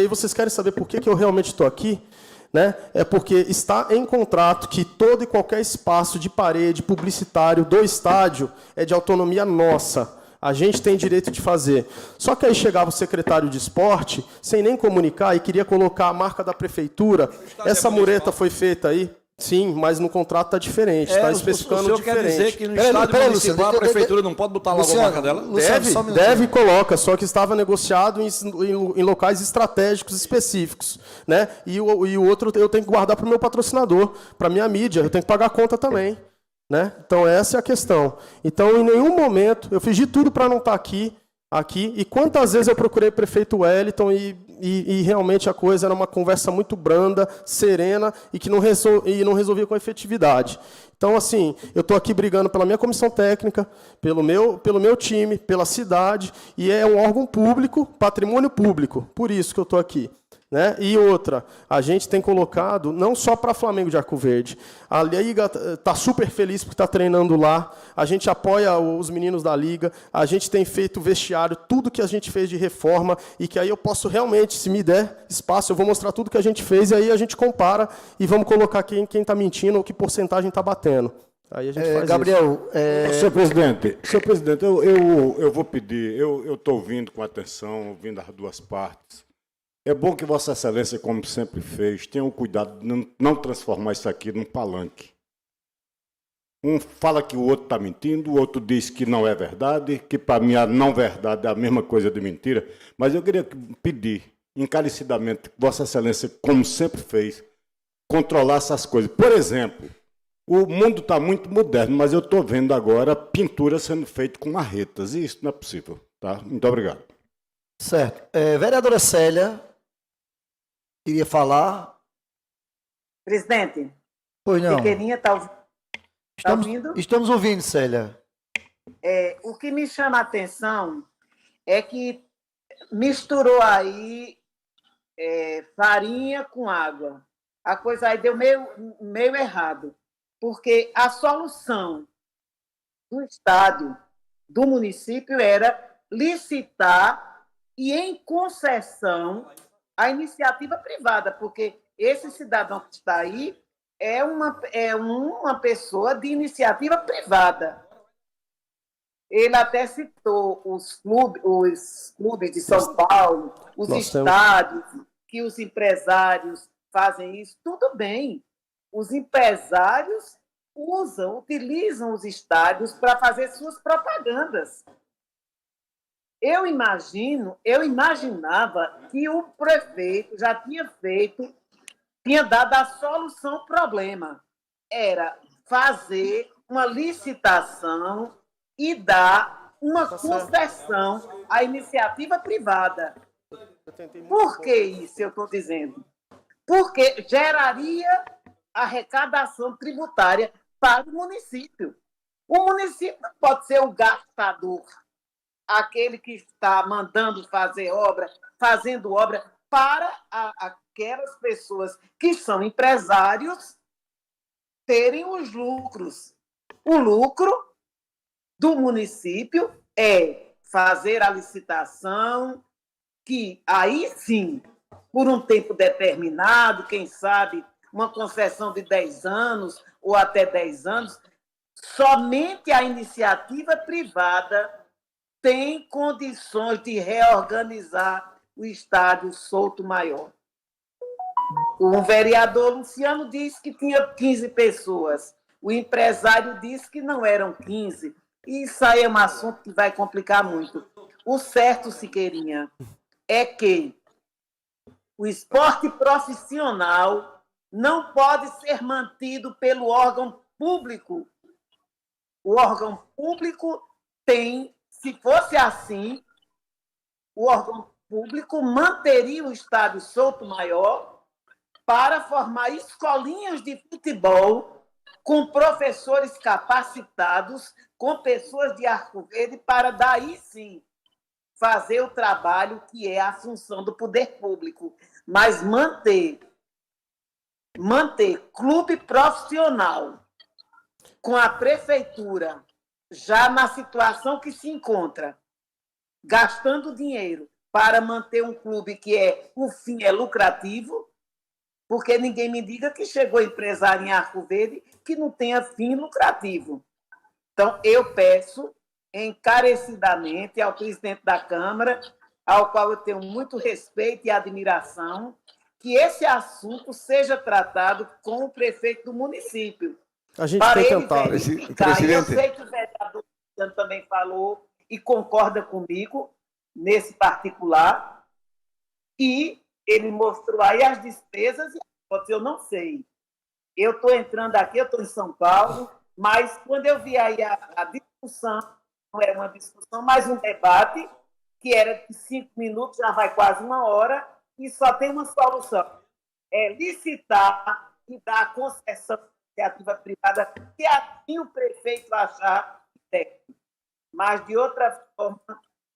vocês querem saber por que eu realmente estou aqui? Né? É porque está em contrato que todo e qualquer espaço de parede publicitário do estádio é de autonomia nossa. A gente tem direito de fazer. Só que aí chegava o secretário de esporte, sem nem comunicar, e queria colocar a marca da prefeitura. Essa mureta foi feita aí. Sim, mas no contrato está diferente, está especificando diferente. O senhor quer dizer que no estádio municipal a prefeitura não pode botar logo a marca dela? Deve e coloca, só que estava negociado em locais estratégicos específicos. Né? E o outro eu tenho que guardar para o meu patrocinador, para a minha mídia, eu tenho que pagar a conta também. Né? Então essa é a questão. Então em nenhum momento, eu fiz de tudo para não estar aqui, e quantas vezes eu procurei o prefeito Wellington e realmente a coisa era uma conversa muito branda, serena e que não resolvia com efetividade. Então, assim, eu estou aqui brigando pela minha comissão técnica, pelo meu time, pela cidade, e é um órgão público, patrimônio público, por isso que eu estou aqui. Né? E outra, a gente tem colocado, não só para Flamengo de Arco Verde, a Liga está super feliz porque está treinando lá, a gente apoia os meninos da Liga, a gente tem feito vestiário, tudo que a gente fez de reforma, e que aí eu posso realmente, se me der espaço, eu vou mostrar tudo que a gente fez, e aí a gente compara e vamos colocar quem está mentindo ou que porcentagem está batendo. Aí a gente faz Gabriel, isso. Senhor presidente, eu vou pedir, eu estou ouvindo com atenção, ouvindo as duas partes. É bom que Vossa Excelência, como sempre fez, tenha o cuidado de não transformar isso aqui num palanque. Um fala que o outro está mentindo, o outro diz que não é verdade, que para mim a não verdade é a mesma coisa de mentira. Mas eu queria pedir, encarecidamente, que Vossa Excelência, como sempre fez, controlar essas coisas. Por exemplo, o mundo está muito moderno, mas eu estou vendo agora pintura sendo feita com marretas, e isso não é possível. Tá? Muito obrigado. Certo. Vereadora Célia, queria falar. Presidente, Pois não. Pequeninha está ouvindo? Estamos ouvindo, Célia. O que me chama a atenção é que misturou aí farinha com água. A coisa aí deu meio errado, porque a solução do estádio, do município, era licitar e em concessão a iniciativa privada, porque esse cidadão que está aí é uma pessoa de iniciativa privada. Ele até citou os clubes de São Paulo, os estádios, que os empresários fazem isso. Tudo bem, os empresários utilizam os estádios para fazer suas propagandas. Eu imaginava que o prefeito já tinha dado a solução ao problema. Era fazer uma licitação e dar uma concessão à iniciativa privada. Por que isso eu estou dizendo? Porque geraria arrecadação tributária para o município. O município pode ser o gastador, aquele que está mandando fazendo obra para aquelas pessoas que são empresários terem os lucros. O lucro do município é fazer a licitação, que aí sim, por um tempo determinado, quem sabe uma concessão de 10 anos ou até 10 anos, somente a iniciativa privada tem condições de reorganizar o estádio Souto Maior. O vereador Luciano disse que tinha 15 pessoas. O empresário disse que não eram 15. E isso aí é um assunto que vai complicar muito. O certo, Siqueirinha, é que o esporte profissional não pode ser mantido pelo órgão público. O órgão público se fosse assim, o órgão público manteria o estádio Souto Maior para formar escolinhas de futebol com professores capacitados, com pessoas de Arco Verde, para daí sim fazer o trabalho que é a função do poder público. Mas manter clube profissional com a prefeitura, já na situação que se encontra, gastando dinheiro para manter um clube que o fim é lucrativo, porque ninguém me diga que chegou empresário em Arco Verde que não tenha fim lucrativo. Então, eu peço encarecidamente ao presidente da Câmara, ao qual eu tenho muito respeito e admiração, que esse assunto seja tratado com o prefeito do município. A gente Para tem ele tentado. verificar. E eu sei que o vereador também falou e concorda comigo nesse particular, e ele mostrou aí as despesas e eu não sei. Eu estou entrando aqui, eu estou em São Paulo, mas quando eu vi aí a discussão, não era uma discussão, mas um debate, que era de 5 minutos, já vai quase 1 hora, e só tem uma solução. É licitar e dar concessão à iniciativa privada, se assim o prefeito achar técnico. Mas, de outra forma,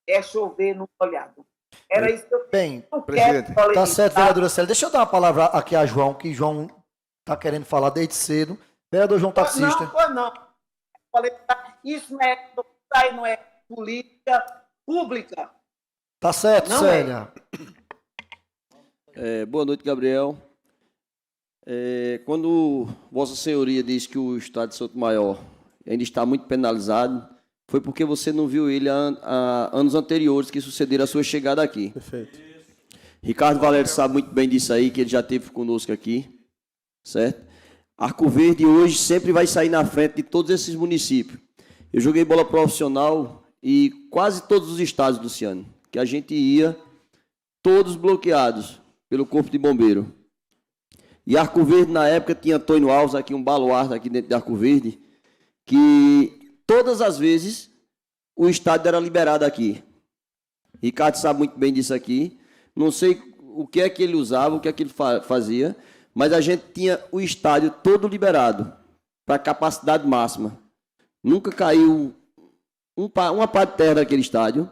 é chover no molhado. Era isso que eu Bem, não presidente, quero tá certo, vereadora Célia. Deixa eu dar uma palavra aqui a João, que João está querendo falar desde cedo. Vereador João Taxista. Não. Isso não é política pública. Tá certo, Não Célia. Boa noite, Gabriel. Quando Vossa Senhoria diz que o Estado de Sotomayor ainda está muito penalizado, foi porque você não viu ele há anos anteriores que sucederam a sua chegada aqui. Perfeito. Ricardo Valério sabe muito bem disso aí, que ele já esteve conosco aqui, certo? Arco Verde hoje sempre vai sair na frente de todos esses municípios. Eu joguei bola profissional e quase todos os estados, Luciano, que a gente ia, todos bloqueados pelo Corpo de Bombeiro. E Arco Verde, na época, tinha Antônio Alves, aqui um baluarte aqui dentro de Arco Verde, que todas as vezes o estádio era liberado aqui. Ricardo sabe muito bem disso aqui. Não sei o que é que ele usava, o que é que ele fazia, mas a gente tinha o estádio todo liberado para capacidade máxima. Nunca caiu uma pá de terra daquele estádio.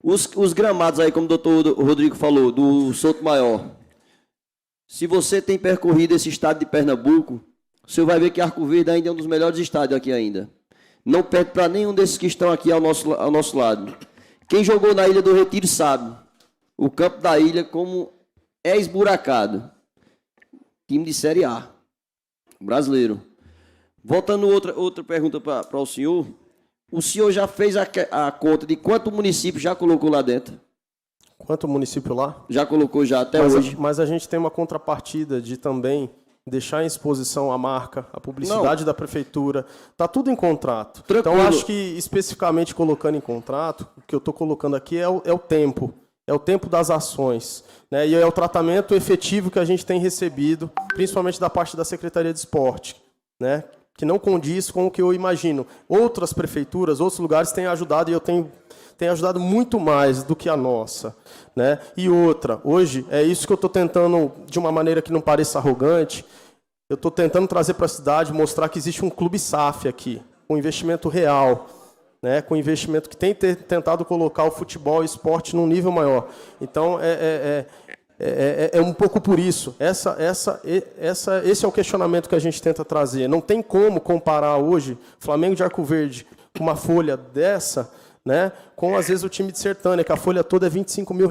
Os gramados aí, como o doutor Rodrigo falou, do Sotomayor. Se você tem percorrido esse estado de Pernambuco, o senhor vai ver que Arco Verde ainda é um dos melhores estádios aqui ainda. Não perde para nenhum desses que estão aqui ao nosso lado. Quem jogou na Ilha do Retiro sabe. O campo da ilha como é esburacado. Time de Série A. Brasileiro. Voltando outra pergunta para o senhor já fez a conta de quanto município já colocou lá dentro? Quanto município lá? Já colocou já até hoje. Mas a gente tem uma contrapartida de também deixar em exposição a marca, a publicidade da prefeitura. Está tudo em contrato. Tranquilo. Então, acho que especificamente colocando em contrato, o que eu estou colocando aqui é o tempo. É o tempo das ações, né? E é o tratamento efetivo que a gente tem recebido, principalmente da parte da Secretaria de Esporte, né? Que não condiz com o que eu imagino. Outras prefeituras, outros lugares têm ajudado, e eu tenho ajudado muito mais do que a nossa, né? E outra, hoje, é isso que eu estou tentando, de uma maneira que não pareça arrogante, eu estou tentando trazer para a cidade, mostrar que existe um clube SAF aqui, com investimento real, né? Com investimento que tem tentado colocar o futebol e o esporte num nível maior. Então, é um pouco por isso. Esse é o questionamento que a gente tenta trazer. Não tem como comparar hoje Flamengo de Arco Verde com uma folha dessa, né, com, às vezes, o time de Sertânia, que a folha toda é R$25 mil.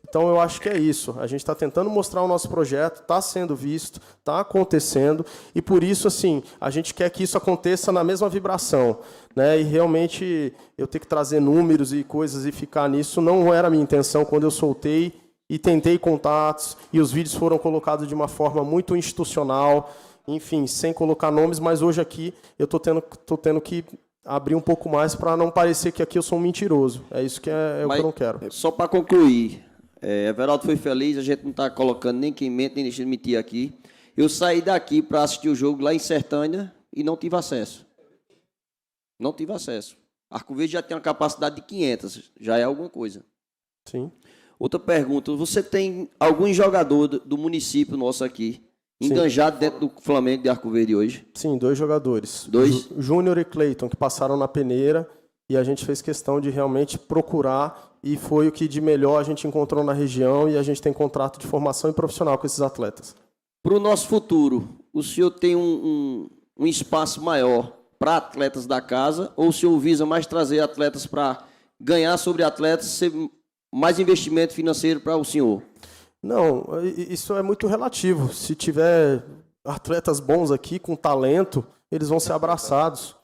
Então, eu acho que é isso. A gente está tentando mostrar o nosso projeto, está sendo visto, está acontecendo, e por isso, assim, a gente quer que isso aconteça na mesma vibração, né, e realmente eu ter que trazer números e coisas e ficar nisso não era a minha intenção quando eu soltei e tentei contatos, e os vídeos foram colocados de uma forma muito institucional, enfim, sem colocar nomes, mas hoje aqui eu estou tendo que abrir um pouco mais para não parecer que aqui eu sou um mentiroso. É isso que o que eu não quero. Só para concluir, Everaldo foi feliz, a gente não está colocando nem quem mente, nem deixando de mentir aqui. Eu saí daqui para assistir o jogo lá em Sertânia e não tive acesso. Não tive acesso. Arco Verde já tem uma capacidade de 500, já é alguma coisa. Sim. Outra pergunta, você tem algum jogador do município nosso aqui enganjado dentro do Flamengo de Arco Verde hoje? Sim, 2 jogadores. 2? Júnior e Cleiton, que passaram na peneira, e a gente fez questão de realmente procurar, e foi o que de melhor a gente encontrou na região, e a gente tem contrato de formação e profissional com esses atletas. Para o nosso futuro, o senhor tem um espaço maior para atletas da casa, ou o senhor visa mais trazer atletas para ganhar sobre atletas, ser mais investimento financeiro para o senhor? Não, isso é muito relativo. Se tiver atletas bons aqui, com talento, eles vão ser abraçados.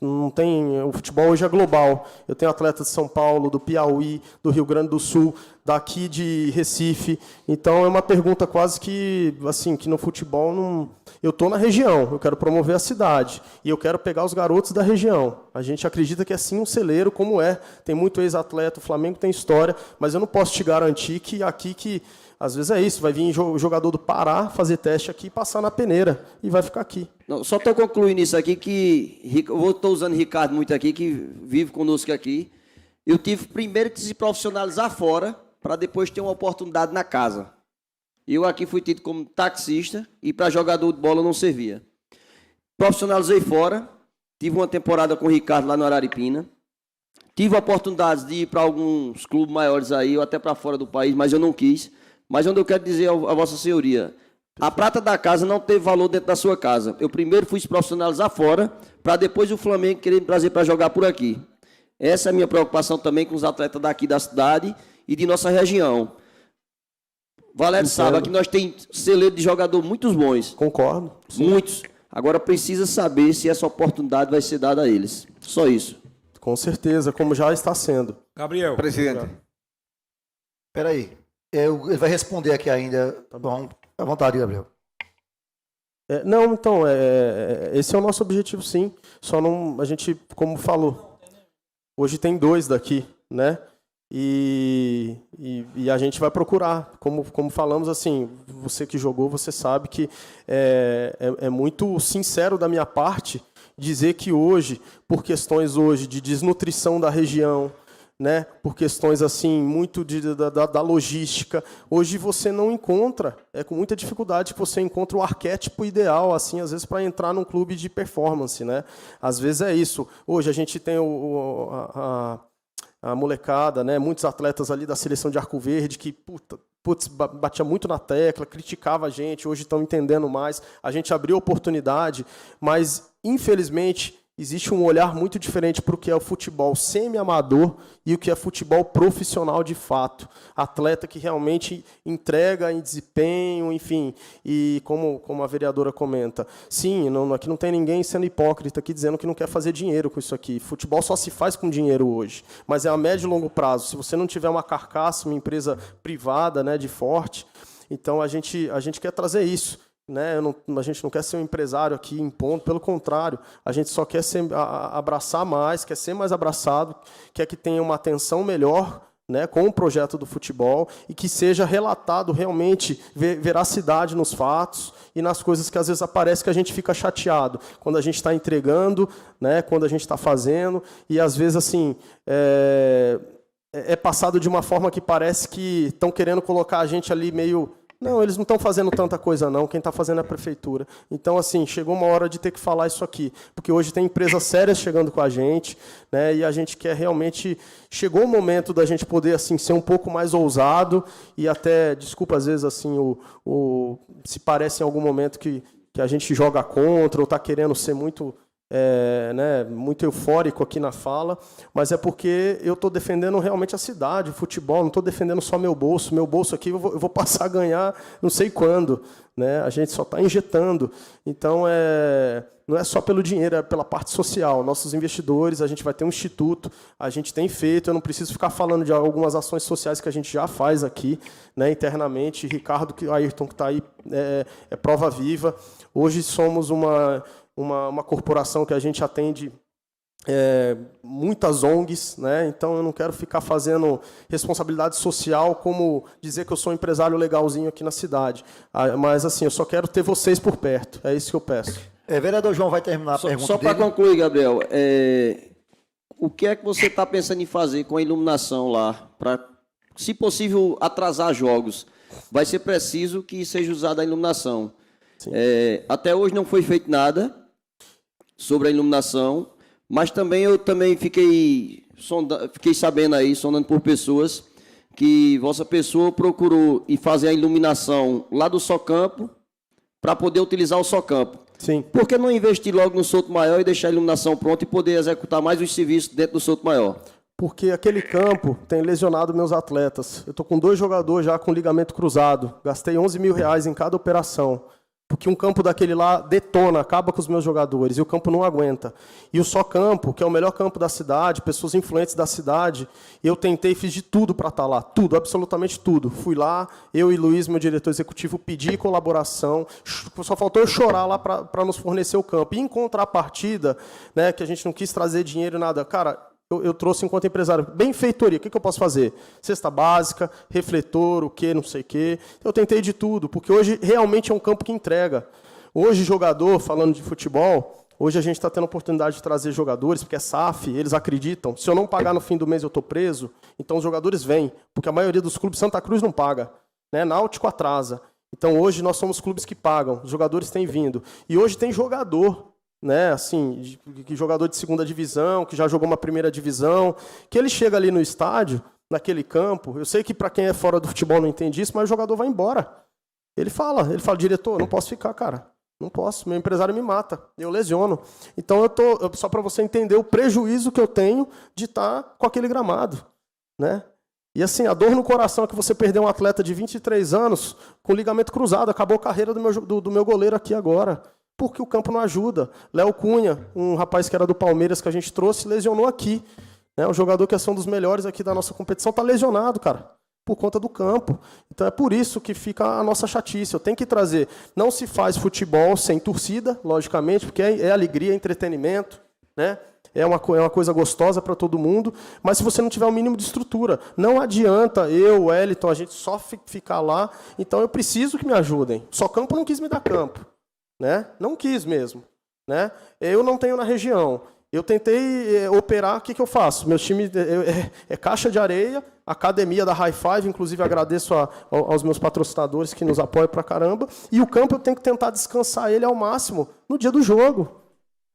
Não tem, o futebol hoje é global. Eu tenho atletas de São Paulo, do Piauí, do Rio Grande do Sul, daqui de Recife. Então é uma pergunta quase que, assim, que no futebol não... Eu estou na região, eu quero promover a cidade e eu quero pegar os garotos da região. A gente acredita que é sim um celeiro, como é. Tem muito ex-atleta, o Flamengo tem história, mas eu não posso te garantir que aqui que... Às vezes é isso, vai vir jogador do Pará fazer teste aqui, passar na peneira e vai ficar aqui. Não, só estou concluindo isso aqui, que eu estou usando Ricardo muito aqui, que vive conosco aqui. Eu tive primeiro que se profissionalizar fora, para depois ter uma oportunidade na casa. Eu aqui fui tido como taxista e para jogador de bola não servia. Profissionalizei fora, tive uma temporada com o Ricardo lá no Araripina. Tive oportunidades de ir para alguns clubes maiores aí, ou até para fora do país, mas eu não quis. Mas onde eu quero dizer a Vossa Senhoria, a prata da casa não teve valor dentro da sua casa. Eu primeiro fui se profissionalizar fora, para depois o Flamengo querer me trazer para jogar por aqui. Essa é a minha preocupação também com os atletas daqui da cidade e de nossa região. Valério sabe que nós temos celeiro de jogador muitos bons. Concordo. Sim. Muitos. Agora precisa saber se essa oportunidade vai ser dada a eles. Só isso. Com certeza, como já está sendo. Gabriel. Presidente. Espera aí. Ele vai responder aqui ainda. Tá bom. À vontade, Gabriel. Não, então, esse é o nosso objetivo, sim. Só não, a gente, como falou, hoje tem 2 daqui, né? E a gente vai procurar, como falamos, assim, você que jogou, você sabe que é muito sincero da minha parte dizer que hoje, por questões hoje de desnutrição da região, né, por questões assim muito da logística, hoje você não encontra, é com muita dificuldade que você encontra o arquétipo ideal, assim, às vezes para entrar num clube de performance, né? Às vezes é isso. Hoje a gente tem a molecada, né, muitos atletas ali da seleção de Arco Verde que batia muito na tecla, criticava a gente, hoje estão entendendo mais. A gente abriu oportunidade, mas infelizmente existe um olhar muito diferente para o que é o futebol semi-amador e o que é futebol profissional de fato. Atleta que realmente entrega em desempenho, enfim. E como a vereadora comenta, sim, aqui não tem ninguém sendo hipócrita aqui dizendo que não quer fazer dinheiro com isso aqui. Futebol só se faz com dinheiro hoje, mas é a médio e longo prazo. Se você não tiver uma carcaça, uma empresa privada, né, de forte, então a gente quer trazer isso. Né? A gente não quer ser um empresário aqui impondo, pelo contrário, a gente só quer abraçar mais, quer ser mais abraçado, quer que tenha uma atenção melhor, né, com o projeto do futebol e que seja relatado realmente veracidade nos fatos e nas coisas que às vezes aparece que a gente fica chateado quando a gente está entregando, né, quando a gente está fazendo e às vezes assim é passado de uma forma que parece que estão querendo colocar a gente ali meio... Não, eles não estão fazendo tanta coisa, não. Quem está fazendo é a prefeitura. Então, assim, chegou uma hora de ter que falar isso aqui. Porque hoje tem empresas sérias chegando com a gente, né? E a gente quer realmente... Chegou o momento da gente poder, assim, ser um pouco mais ousado e até, desculpa, às vezes, assim, se parece em algum momento que a gente joga contra ou está querendo ser muito... né, muito eufórico aqui na fala, mas é porque eu estou defendendo realmente a cidade, o futebol, não estou defendendo só meu bolso aqui eu vou passar a ganhar não sei quando, né? A gente só está injetando, então não é só pelo dinheiro, é pela parte social, nossos investidores, a gente vai ter um instituto, a gente tem feito, eu não preciso ficar falando de algumas ações sociais que a gente já faz aqui, né, internamente, Ricardo, Ayrton que está aí, é prova viva, hoje somos uma corporação que a gente atende muitas ONGs, né? Então eu não quero ficar fazendo responsabilidade social como dizer que eu sou um empresário legalzinho aqui na cidade. Mas assim, eu só quero ter vocês por perto, é isso que eu peço. Vereador João vai terminar a pergunta só para dele. concluir, Gabriel, o que é que você está pensando em fazer com a iluminação lá? Para, se possível, atrasar jogos. Vai ser preciso que seja usada a iluminação. Até hoje não foi feito nada sobre a iluminação, mas também eu fiquei sabendo aí, sondando por pessoas, que vossa pessoa procurou ir fazer a iluminação lá do Socampo para poder utilizar o Socampo. Sim. Por que não investir logo no Souto Maior e deixar a iluminação pronta e poder executar mais os serviços dentro do Souto Maior? Porque aquele campo tem lesionado meus atletas. Eu estou com 2 jogadores já com ligamento cruzado. Gastei R$11 mil em cada operação. Porque um campo daquele lá detona, acaba com os meus jogadores, e o campo não aguenta. E o Só Campo, que é o melhor campo da cidade, pessoas influentes da cidade, eu tentei, fiz de tudo para estar lá, tudo, absolutamente tudo. Fui lá, eu e Luiz, meu diretor executivo, pedi colaboração, só faltou eu chorar lá para nos fornecer o campo. E em contrapartida, né, que a gente não quis trazer dinheiro e nada, cara, eu trouxe enquanto empresário, benfeitoria, o que eu posso fazer? Cesta básica, refletor, o quê, não sei o quê. Eu tentei de tudo, porque hoje realmente é um campo que entrega. Hoje, jogador, falando de futebol, hoje a gente está tendo a oportunidade de trazer jogadores, porque é SAF, eles acreditam. Se eu não pagar no fim do mês, eu estou preso. Então, os jogadores vêm, porque a maioria dos clubes, Santa Cruz não paga, né? Náutico atrasa. Então, hoje, nós somos clubes que pagam, os jogadores têm vindo. E hoje tem jogador, né, assim, jogador de segunda divisão, que já jogou uma primeira divisão, que ele chega ali no estádio, naquele campo, eu sei que para quem é fora do futebol não entende isso, mas o jogador vai embora. Ele fala, diretor, não posso ficar, cara, não posso, meu empresário me mata, eu lesiono. Então só para você entender o prejuízo que eu tenho de estar com aquele gramado, né? E assim, a dor no coração é que você perdeu um atleta de 23 anos com ligamento cruzado, acabou a carreira do meu goleiro aqui agora. Porque o campo não ajuda. Léo Cunha, um rapaz que era do Palmeiras que a gente trouxe, lesionou aqui. Né? Um jogador que é um dos melhores aqui da nossa competição, está lesionado, cara, por conta do campo. Então é por isso que fica a nossa chatice. Eu tenho que trazer. Não se faz futebol sem torcida, logicamente, porque é alegria, é entretenimento, né? É uma coisa gostosa para todo mundo, mas se você não tiver o mínimo de estrutura, não adianta eu, o Wellington, a gente só ficar lá. Então eu preciso que me ajudem. Só campo não quis me dar campo. Né? Não quis mesmo. Né? Eu não tenho na região. Eu tentei operar, o que eu faço? Meu time é caixa de areia, academia da High Five, inclusive agradeço aos meus patrocinadores que nos apoiam pra caramba, e o campo eu tenho que tentar descansar ele ao máximo no dia do jogo.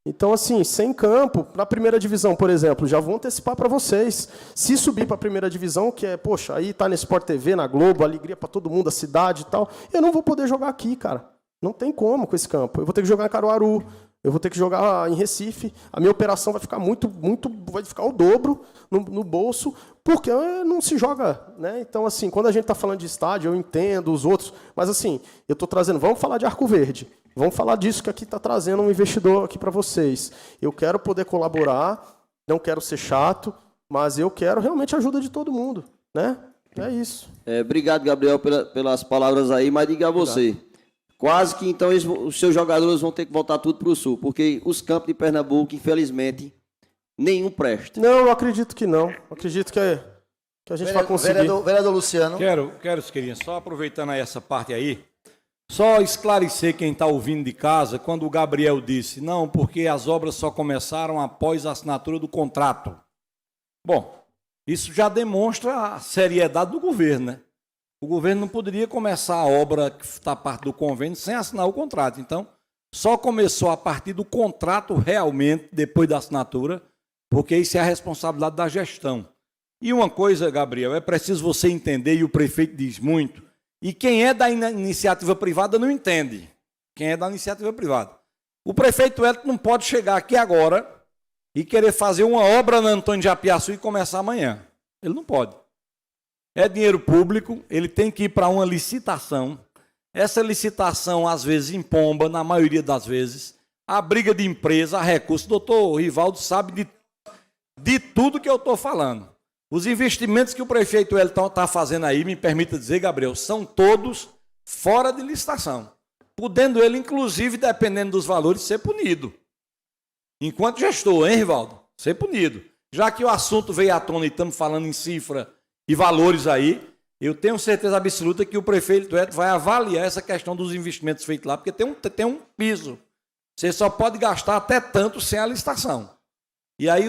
Então, assim, sem campo, na primeira divisão, por exemplo, já vou antecipar para vocês. Se subir para a primeira divisão, que é, poxa, aí tá na Sport TV, na Globo, alegria para todo mundo, a cidade e tal, eu não vou poder jogar aqui, cara. Não tem como com esse campo. Eu vou ter que jogar em Caruaru, eu vou ter que jogar em Recife. A minha operação vai ficar vai ficar o dobro no bolso, porque não se joga, né? Então, assim, quando a gente está falando de estádio, eu entendo os outros, mas assim, eu estou trazendo, vamos falar de Arco Verde, vamos falar disso que aqui está trazendo um investidor aqui para vocês. Eu quero poder colaborar, não quero ser chato, mas eu quero realmente a ajuda de todo mundo, né? É isso. Obrigado, Gabriel, pelas palavras aí, mas diga a você. Quase que, então, os seus jogadores vão ter que voltar tudo para o Sul, porque os campos de Pernambuco, infelizmente, nenhum presta. Não, eu acredito que não. Acredito que a gente vai conseguir. Vereador Luciano. Quero, Siqueirinha, só aproveitando aí essa parte aí, só esclarecer quem está ouvindo de casa, quando o Gabriel disse, não, porque as obras só começaram após a assinatura do contrato. Bom, isso já demonstra a seriedade do governo, né? O governo não poderia começar a obra que está parte do convênio sem assinar o contrato. Então, só começou a partir do contrato realmente, depois da assinatura, porque isso é a responsabilidade da gestão. E uma coisa, Gabriel, é preciso você entender, e o prefeito diz muito, e quem é da iniciativa privada não entende. Quem é da iniciativa privada. O prefeito Elton não pode chegar aqui agora e querer fazer uma obra na Antônio de Apiaçu e começar amanhã. Ele não pode. É dinheiro público, ele tem que ir para uma licitação. Essa licitação, às vezes, empomba, na maioria das vezes, a briga de empresa, a recurso. O doutor Rivaldo sabe de tudo que eu estou falando. Os investimentos que o prefeito Elton está fazendo aí, me permita dizer, Gabriel, são todos fora de licitação. Podendo ele, inclusive, dependendo dos valores, ser punido. Enquanto gestor, hein, Rivaldo? Ser punido. Já que o assunto veio à tona e estamos falando em cifra e valores aí, eu tenho certeza absoluta que o prefeito Elton vai avaliar essa questão dos investimentos feitos lá, porque tem um piso. Você só pode gastar até tanto sem a licitação. E aí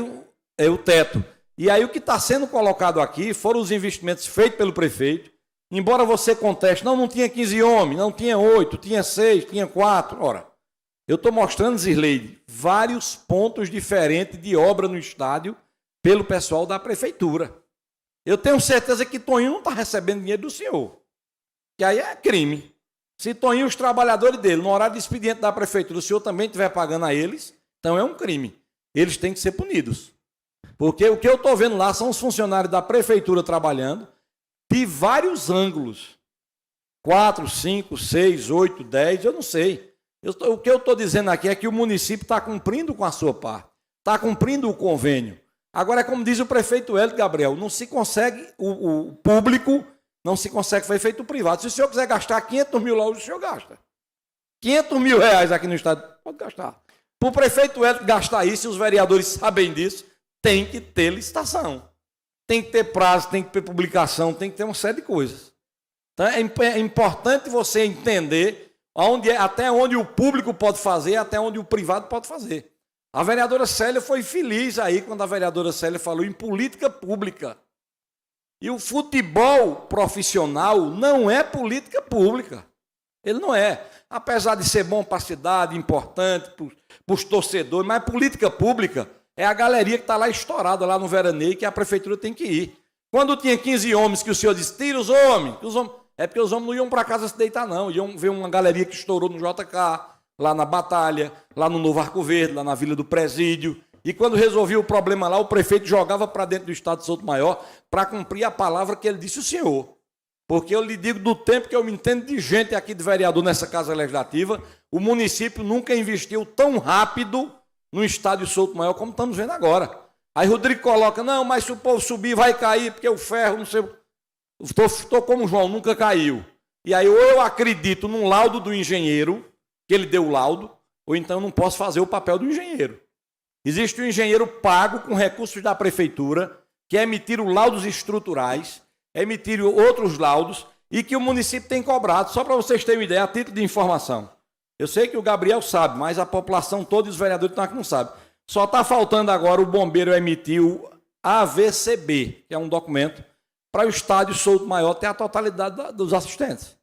é o teto. E aí o que está sendo colocado aqui foram os investimentos feitos pelo prefeito. Embora você conteste, não tinha 15 homens, não tinha 8, tinha 6, tinha 4. Ora, eu estou mostrando, Zirleide, vários pontos diferentes de obra no estádio pelo pessoal da prefeitura. Eu tenho certeza que Toninho não está recebendo dinheiro do senhor. Que aí é crime. Se Toninho e os trabalhadores dele, no horário de expediente da prefeitura, o senhor também estiver pagando a eles, então é um crime. Eles têm que ser punidos. Porque o que eu estou vendo lá são os funcionários da prefeitura trabalhando de vários ângulos. 4, 5, 6, 8, 10, eu não sei. O que eu estou dizendo aqui é que o município está cumprindo com a sua parte. Está cumprindo o convênio. Agora, é como diz o prefeito Hélio Gabriel, não se consegue, o público não se consegue, foi feito o privado. Se o senhor quiser gastar 500 mil lá, o senhor gasta. 500 mil reais aqui no estado, pode gastar. Para o prefeito Hélio gastar isso, e os vereadores sabem disso, tem que ter licitação. Tem que ter prazo, tem que ter publicação, tem que ter uma série de coisas. Então, é importante você entender até onde o público pode fazer, até onde o privado pode fazer. A vereadora Célia foi feliz aí quando a vereadora Célia falou em política pública. E o futebol profissional não é política pública. Ele não é. Apesar de ser bom para a cidade, importante para os torcedores, mas política pública é a galeria que está lá estourada, lá no veraneio, que a prefeitura tem que ir. Quando tinha 15 homens que o senhor disse, tira os homens, é porque os homens não iam para casa se deitar, não. Iam ver uma galeria que estourou no JK, lá na Batalha, lá no Novo Arco Verde, lá na Vila do Presídio. E quando resolvia o problema lá, o prefeito jogava para dentro do estado de Souto Maior para cumprir a palavra que ele disse o senhor. Porque eu lhe digo, do tempo que eu me entendo de gente aqui de vereador nessa Casa Legislativa, o município nunca investiu tão rápido no estádio Souto Maior como estamos vendo agora. Aí Rodrigo coloca, não, mas se o povo subir vai cair, porque o ferro, não sei... Estou como o João, nunca caiu. E aí ou eu acredito num laudo do engenheiro, que ele deu o laudo, ou então eu não posso fazer o papel do engenheiro. Existe um engenheiro pago com recursos da prefeitura, que emitiram laudos estruturais, emitiram outros laudos, e que o município tem cobrado, só para vocês terem uma ideia, a título de informação. Eu sei que o Gabriel sabe, mas a população toda e os vereadores estão aqui não sabem. Só está faltando agora o bombeiro emitir o AVCB, que é um documento, para o estádio Souto Maior ter a totalidade dos assistentes.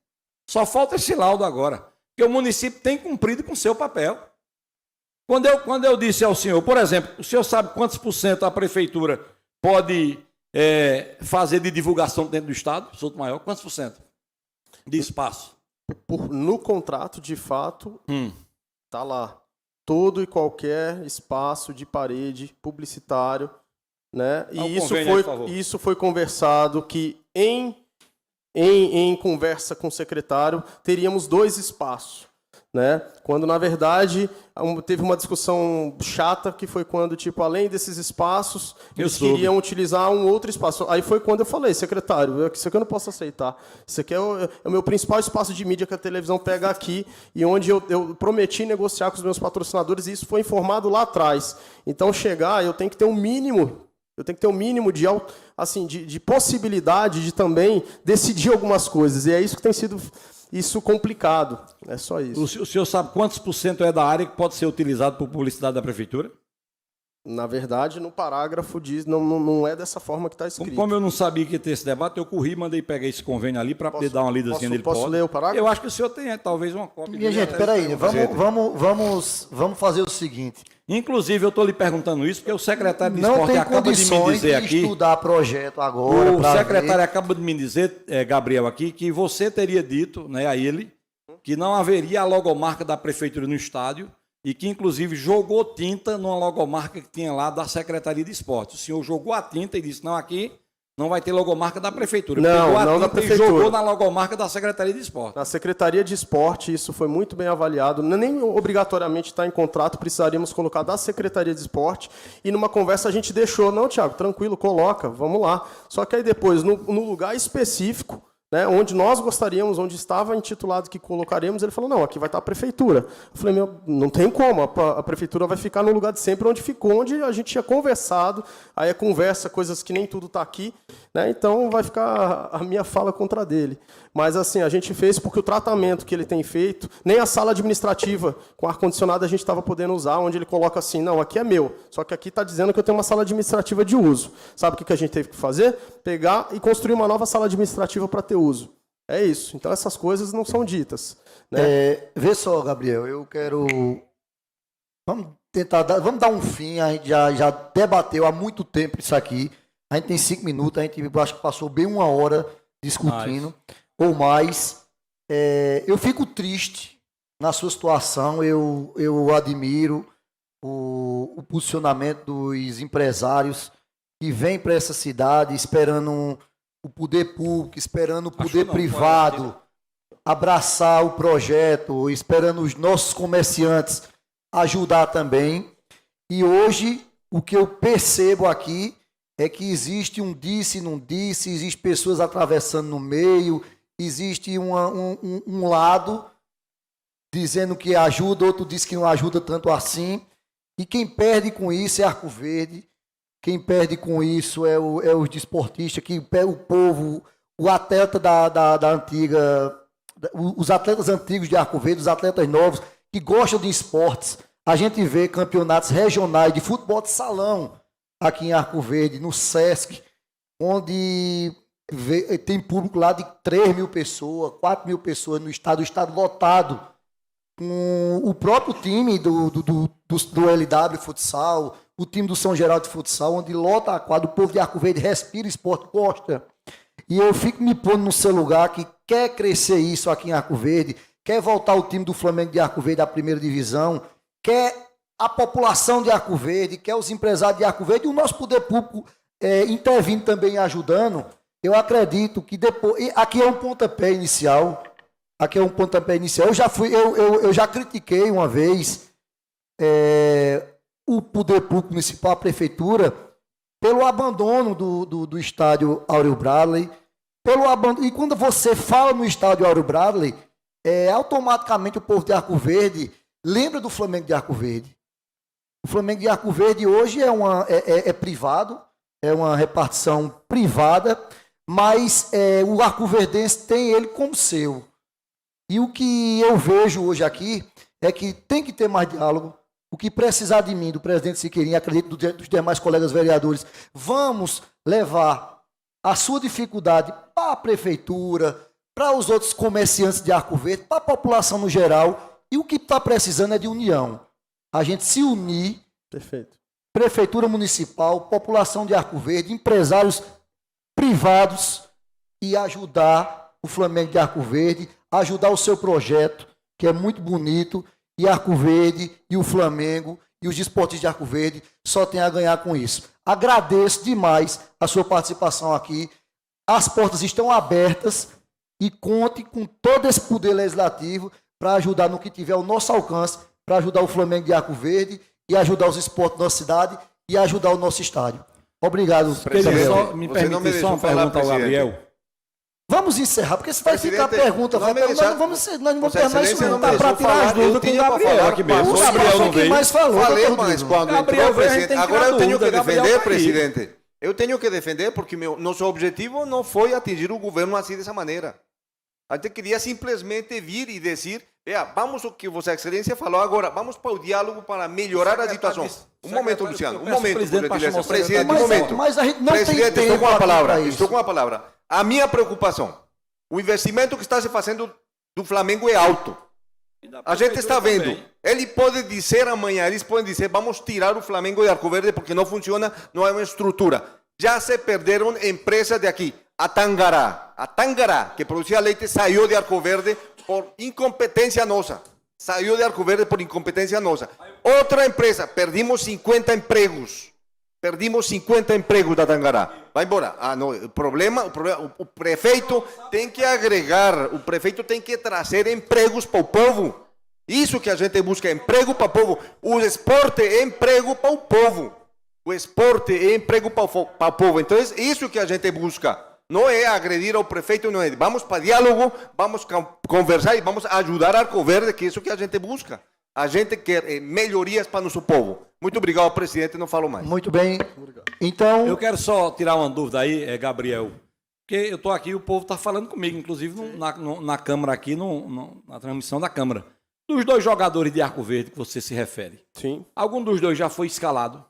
Só falta esse laudo agora, porque o município tem cumprido com o seu papel. Quando eu disse ao senhor, por exemplo, o senhor sabe quantos por cento a prefeitura pode fazer de divulgação dentro do estado, Souto Maior? Quantos por cento de espaço? No contrato, de fato, está lá. Todo e qualquer espaço de parede publicitário, né? E isso foi conversado que em conversa com o secretário teríamos 2 espaços, né? Quando na verdade teve uma discussão chata que foi quando, tipo, além desses espaços, eles queriam utilizar um outro espaço. Aí foi quando eu falei, secretário, isso aqui eu não posso aceitar. Isso aqui é o meu principal espaço de mídia que a televisão pega aqui e onde eu prometi negociar com os meus patrocinadores e isso foi informado lá atrás. Então eu tenho que ter um mínimo. Eu tenho que ter um mínimo de possibilidade de também decidir algumas coisas. E é isso que tem sido complicado. É só isso. O senhor sabe quantos por cento é da área que pode ser utilizado por publicidade da prefeitura? Na verdade, no parágrafo diz, não é dessa forma que está escrito. Como eu não sabia que ia ter esse debate, eu corri e mandei pegar esse convênio ali para poder dar uma lidazinha nele. Posso ler o parágrafo? Eu acho que o senhor tem talvez uma cópia. Minha gente, peraí, vamos fazer o seguinte. Inclusive, eu estou lhe perguntando isso porque o secretário de Não Esporte tem acaba de me condições dizer aqui. estudar projeto agora. O secretário acaba de me dizer, Gabriel, aqui, que você teria dito, né, a ele, que não haveria a logomarca da prefeitura no estádio e que, inclusive, jogou tinta numa logomarca que tinha lá da Secretaria de Esporte. O senhor jogou a tinta e disse, não, aqui não vai ter logomarca da prefeitura. Não da prefeitura. E jogou na logomarca da Secretaria de Esporte. Na Secretaria de Esporte, isso foi muito bem avaliado. Nem obrigatoriamente está em contrato, precisaríamos colocar da Secretaria de Esporte. E numa conversa a gente deixou, não, Thiago, tranquilo, coloca, vamos lá. Só que aí depois, no lugar específico, né, onde nós gostaríamos, onde estava intitulado que colocaremos, ele falou, não, aqui vai estar a prefeitura. Eu falei, não tem como, a prefeitura vai ficar no lugar de sempre onde ficou, onde a gente tinha conversado, aí a conversa, coisas que nem tudo está aqui, né, então vai ficar a minha fala contra a dele. Mas assim, a gente fez porque o tratamento que ele tem feito, nem a sala administrativa com ar-condicionado a gente estava podendo usar, onde ele coloca assim, não, aqui é meu, só que aqui está dizendo que eu tenho uma sala administrativa de uso. Sabe o que a gente teve que fazer? Pegar e construir uma nova sala administrativa para ter uso. É isso. Então, essas coisas não são ditas. Né? Vê só, Gabriel, eu quero... Vamos dar um fim, a gente já debateu há muito tempo isso aqui. A gente tem 5 minutos, a gente acho que passou bem 1 hora discutindo, ou mais. Eu fico triste na sua situação, eu admiro o posicionamento dos empresários que vêm para essa cidade esperando o poder público, esperando o poder privado abraçar o projeto, esperando os nossos comerciantes ajudar também. E hoje, o que eu percebo aqui é que existe um disse e não disse, existe pessoas atravessando no meio, existe um lado dizendo que ajuda, outro diz que não ajuda tanto assim. E quem perde com isso é Arco Verde, quem perde com isso é os desportistas, que o povo, o atleta da antiga, os atletas antigos de Arco Verde, os atletas novos, que gostam de esportes. A gente vê campeonatos regionais de futebol de salão aqui em Arco Verde, no Sesc, onde tem público lá de 3.000 pessoas, 4.000 pessoas no estado, o estado lotado, com o próprio time do LW Futsal, o time do São Geraldo de Futsal, onde lota a quadra, o povo de Arco Verde respira esporte, gosta. E eu fico me pondo no seu lugar, que quer crescer isso aqui em Arco Verde, quer voltar o time do Flamengo de Arco Verde à primeira divisão, quer a população de Arco Verde, quer os empresários de Arco Verde, e o nosso poder público intervindo também, ajudando. Eu acredito que depois... Aqui é um pontapé inicial. Eu já critiquei uma vez o poder público municipal, a prefeitura, pelo abandono do estádio Áureo Bradley. E quando você fala no estádio Áureo Bradley, automaticamente o povo de Arco Verde lembra do Flamengo de Arco Verde. O Flamengo de Arco Verde hoje é privado, é uma repartição privada, mas o arcoverdense tem ele como seu. E o que eu vejo hoje aqui é que tem que ter mais diálogo. O que precisar de mim, do presidente Siqueirinha, acredito dos demais colegas vereadores, vamos levar a sua dificuldade para a prefeitura, para os outros comerciantes de Arco Verde, para a população no geral. E o que está precisando é de união. A gente se unir. Perfeito. Prefeitura municipal, população de Arco Verde, empresários privados, e ajudar o Flamengo de Arco Verde, ajudar o seu projeto, que é muito bonito, e Arco Verde, e o Flamengo, e os desportistas de Arco Verde só tem a ganhar com isso. Agradeço demais a sua participação aqui. As portas estão abertas e conte com todo esse poder legislativo para ajudar no que tiver ao nosso alcance, para ajudar o Flamengo de Arco Verde e ajudar os esportes da nossa cidade e ajudar o nosso estádio. Obrigado, Gabriel. Me permite só uma pergunta ao Gabriel. Vamos encerrar, porque se vai ficar pergunta, nós não vamos terminar isso não, para tirar as dúvidas com o Gabriel aqui mesmo. O Gabriel não veio. Mais falou, falei mais quando entrou o presidente. Agora eu tenho que defender, presidente. Eu tenho que defender porque nosso objetivo não foi atingir o governo assim dessa maneira. A gente queria simplesmente vir e dizer, vamos o que Vossa Excelência falou agora, vamos para o diálogo para melhorar a situação. Um momento, Luciano, um momento, presidente, um momento. Mas a gente não tem tempo. Estou com a palavra. A minha preocupação, o investimento que está se fazendo do Flamengo é alto. A gente está vendo. Também. Ele pode dizer amanhã, eles podem dizer, vamos tirar o Flamengo de Arco Verde porque não funciona, não é uma estrutura. Já se perderam empresas de aqui. A Tangará, que produzia leite, saiu de Arco Verde por incompetência nossa. Saiu de Arco Verde por incompetência nossa. Outra empresa, perdimos 50 empregos. Perdimos 50 empregos da Tangará. Vai embora. O problema, o prefeito tem que agregar, o prefeito tem que trazer empregos para o povo. Isso que a gente busca, emprego para o povo. O esporte é emprego para o povo. O esporte é emprego para o povo. Então, é isso que a gente busca. Não é agredir ao prefeito, não é. Vamos para diálogo, vamos conversar e vamos ajudar a Arco Verde, que é isso que a gente busca. A gente quer melhorias para nosso povo. Muito obrigado, presidente, não falo mais. Muito bem. Então... Eu quero só tirar uma dúvida aí, Gabriel. Porque eu estou aqui e o povo está falando comigo, inclusive na Câmara aqui, na transmissão da Câmara. Dos dois jogadores de Arco Verde que você se refere. Sim. Algum dos dois já foi escalado?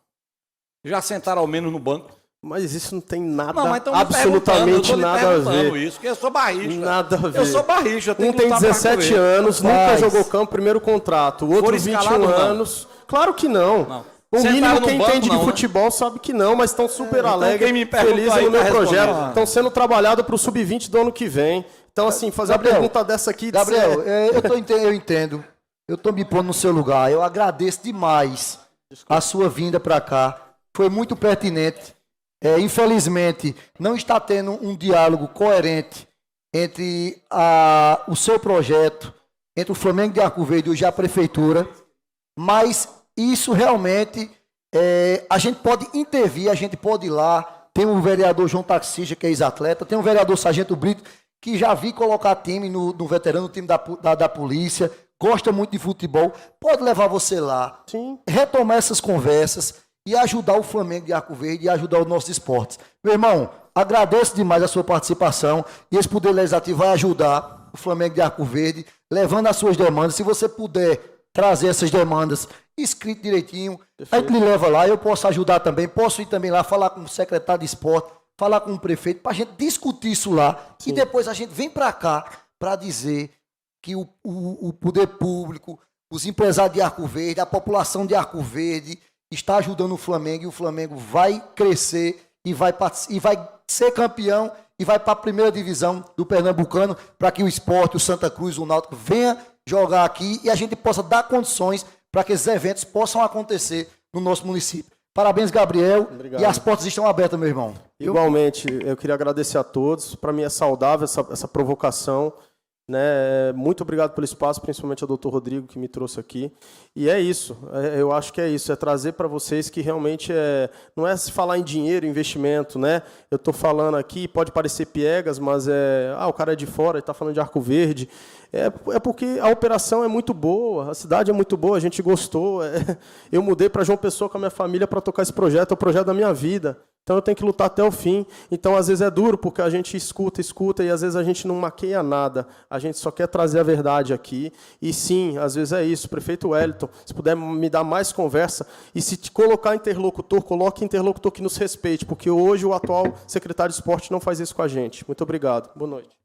Já sentaram ao menos no banco? Mas isso não tem nada, não, então absolutamente nada a ver. Isso, porque eu sou barrista. Nada a ver. Eu sou barrista. Um tem 17 anos, nunca jogou campo, primeiro contrato. O outro 21 anos. Claro que não. O mínimo quem entende de futebol sabe que não, mas estão super alegres, felizes no meu projeto. Estão sendo trabalhados para o Sub-20 do ano que vem. Então, assim, fazer Gabriel, uma pergunta dessa aqui... Gabriel, eu entendo. Eu estou me pondo no seu lugar. Eu agradeço demais a sua vinda para cá. Foi muito pertinente. Infelizmente, não está tendo um diálogo coerente entre o seu projeto, entre o Flamengo de Arco Verde e hoje a Prefeitura. Mas isso realmente, a gente pode intervir, a gente pode ir lá. Tem o vereador João Taxista, que é ex-atleta. Tem o vereador Sargento Brito, que já vi colocar time no veterano, no time da polícia. Gosta muito de futebol. Pode levar você lá. Sim. Retomar essas conversas e ajudar o Flamengo de Arco Verde e ajudar os nossos esportes. Meu irmão, agradeço demais a sua participação. E esse Poder Legislativo vai ajudar o Flamengo de Arco Verde, levando as suas demandas. Se você puder trazer essas demandas escrito direitinho, a gente lhe leva lá. Eu posso ajudar também. Posso ir também lá falar com o secretário de esporte, falar com o prefeito, para a gente discutir isso lá. Sim. E depois a gente vem para cá para dizer que o poder público, os empresários de Arco Verde, a população de Arco Verde está ajudando o Flamengo, e o Flamengo vai crescer e vai ser campeão e vai para a primeira divisão do Pernambucano, para que o esporte, o Santa Cruz, o Náutico venha jogar aqui e a gente possa dar condições para que esses eventos possam acontecer no nosso município. Parabéns, Gabriel. Obrigado. E as portas estão abertas, meu irmão. Igualmente, eu queria agradecer a todos. Para mim é saudável essa provocação. Né? Muito obrigado pelo espaço, principalmente ao doutor Rodrigo, que me trouxe aqui. E é isso, eu acho que é isso, é trazer para vocês que realmente não é se falar em dinheiro, investimento, né? Eu estou falando aqui, pode parecer piegas, mas o cara é de fora, ele está falando de Arco Verde. É porque a operação é muito boa, a cidade é muito boa, a gente gostou. Eu mudei para João Pessoa com a minha família para tocar esse projeto, é o projeto da minha vida. Então eu tenho que lutar até o fim. Então, às vezes, é duro, porque a gente escuta, e às vezes a gente não maqueia nada. A gente só quer trazer a verdade aqui. E sim, às vezes é isso. Prefeito Wellington, se puder me dar mais conversa, e se te colocar interlocutor, coloque interlocutor que nos respeite, porque hoje o atual secretário de esporte não faz isso com a gente. Muito obrigado. Boa noite.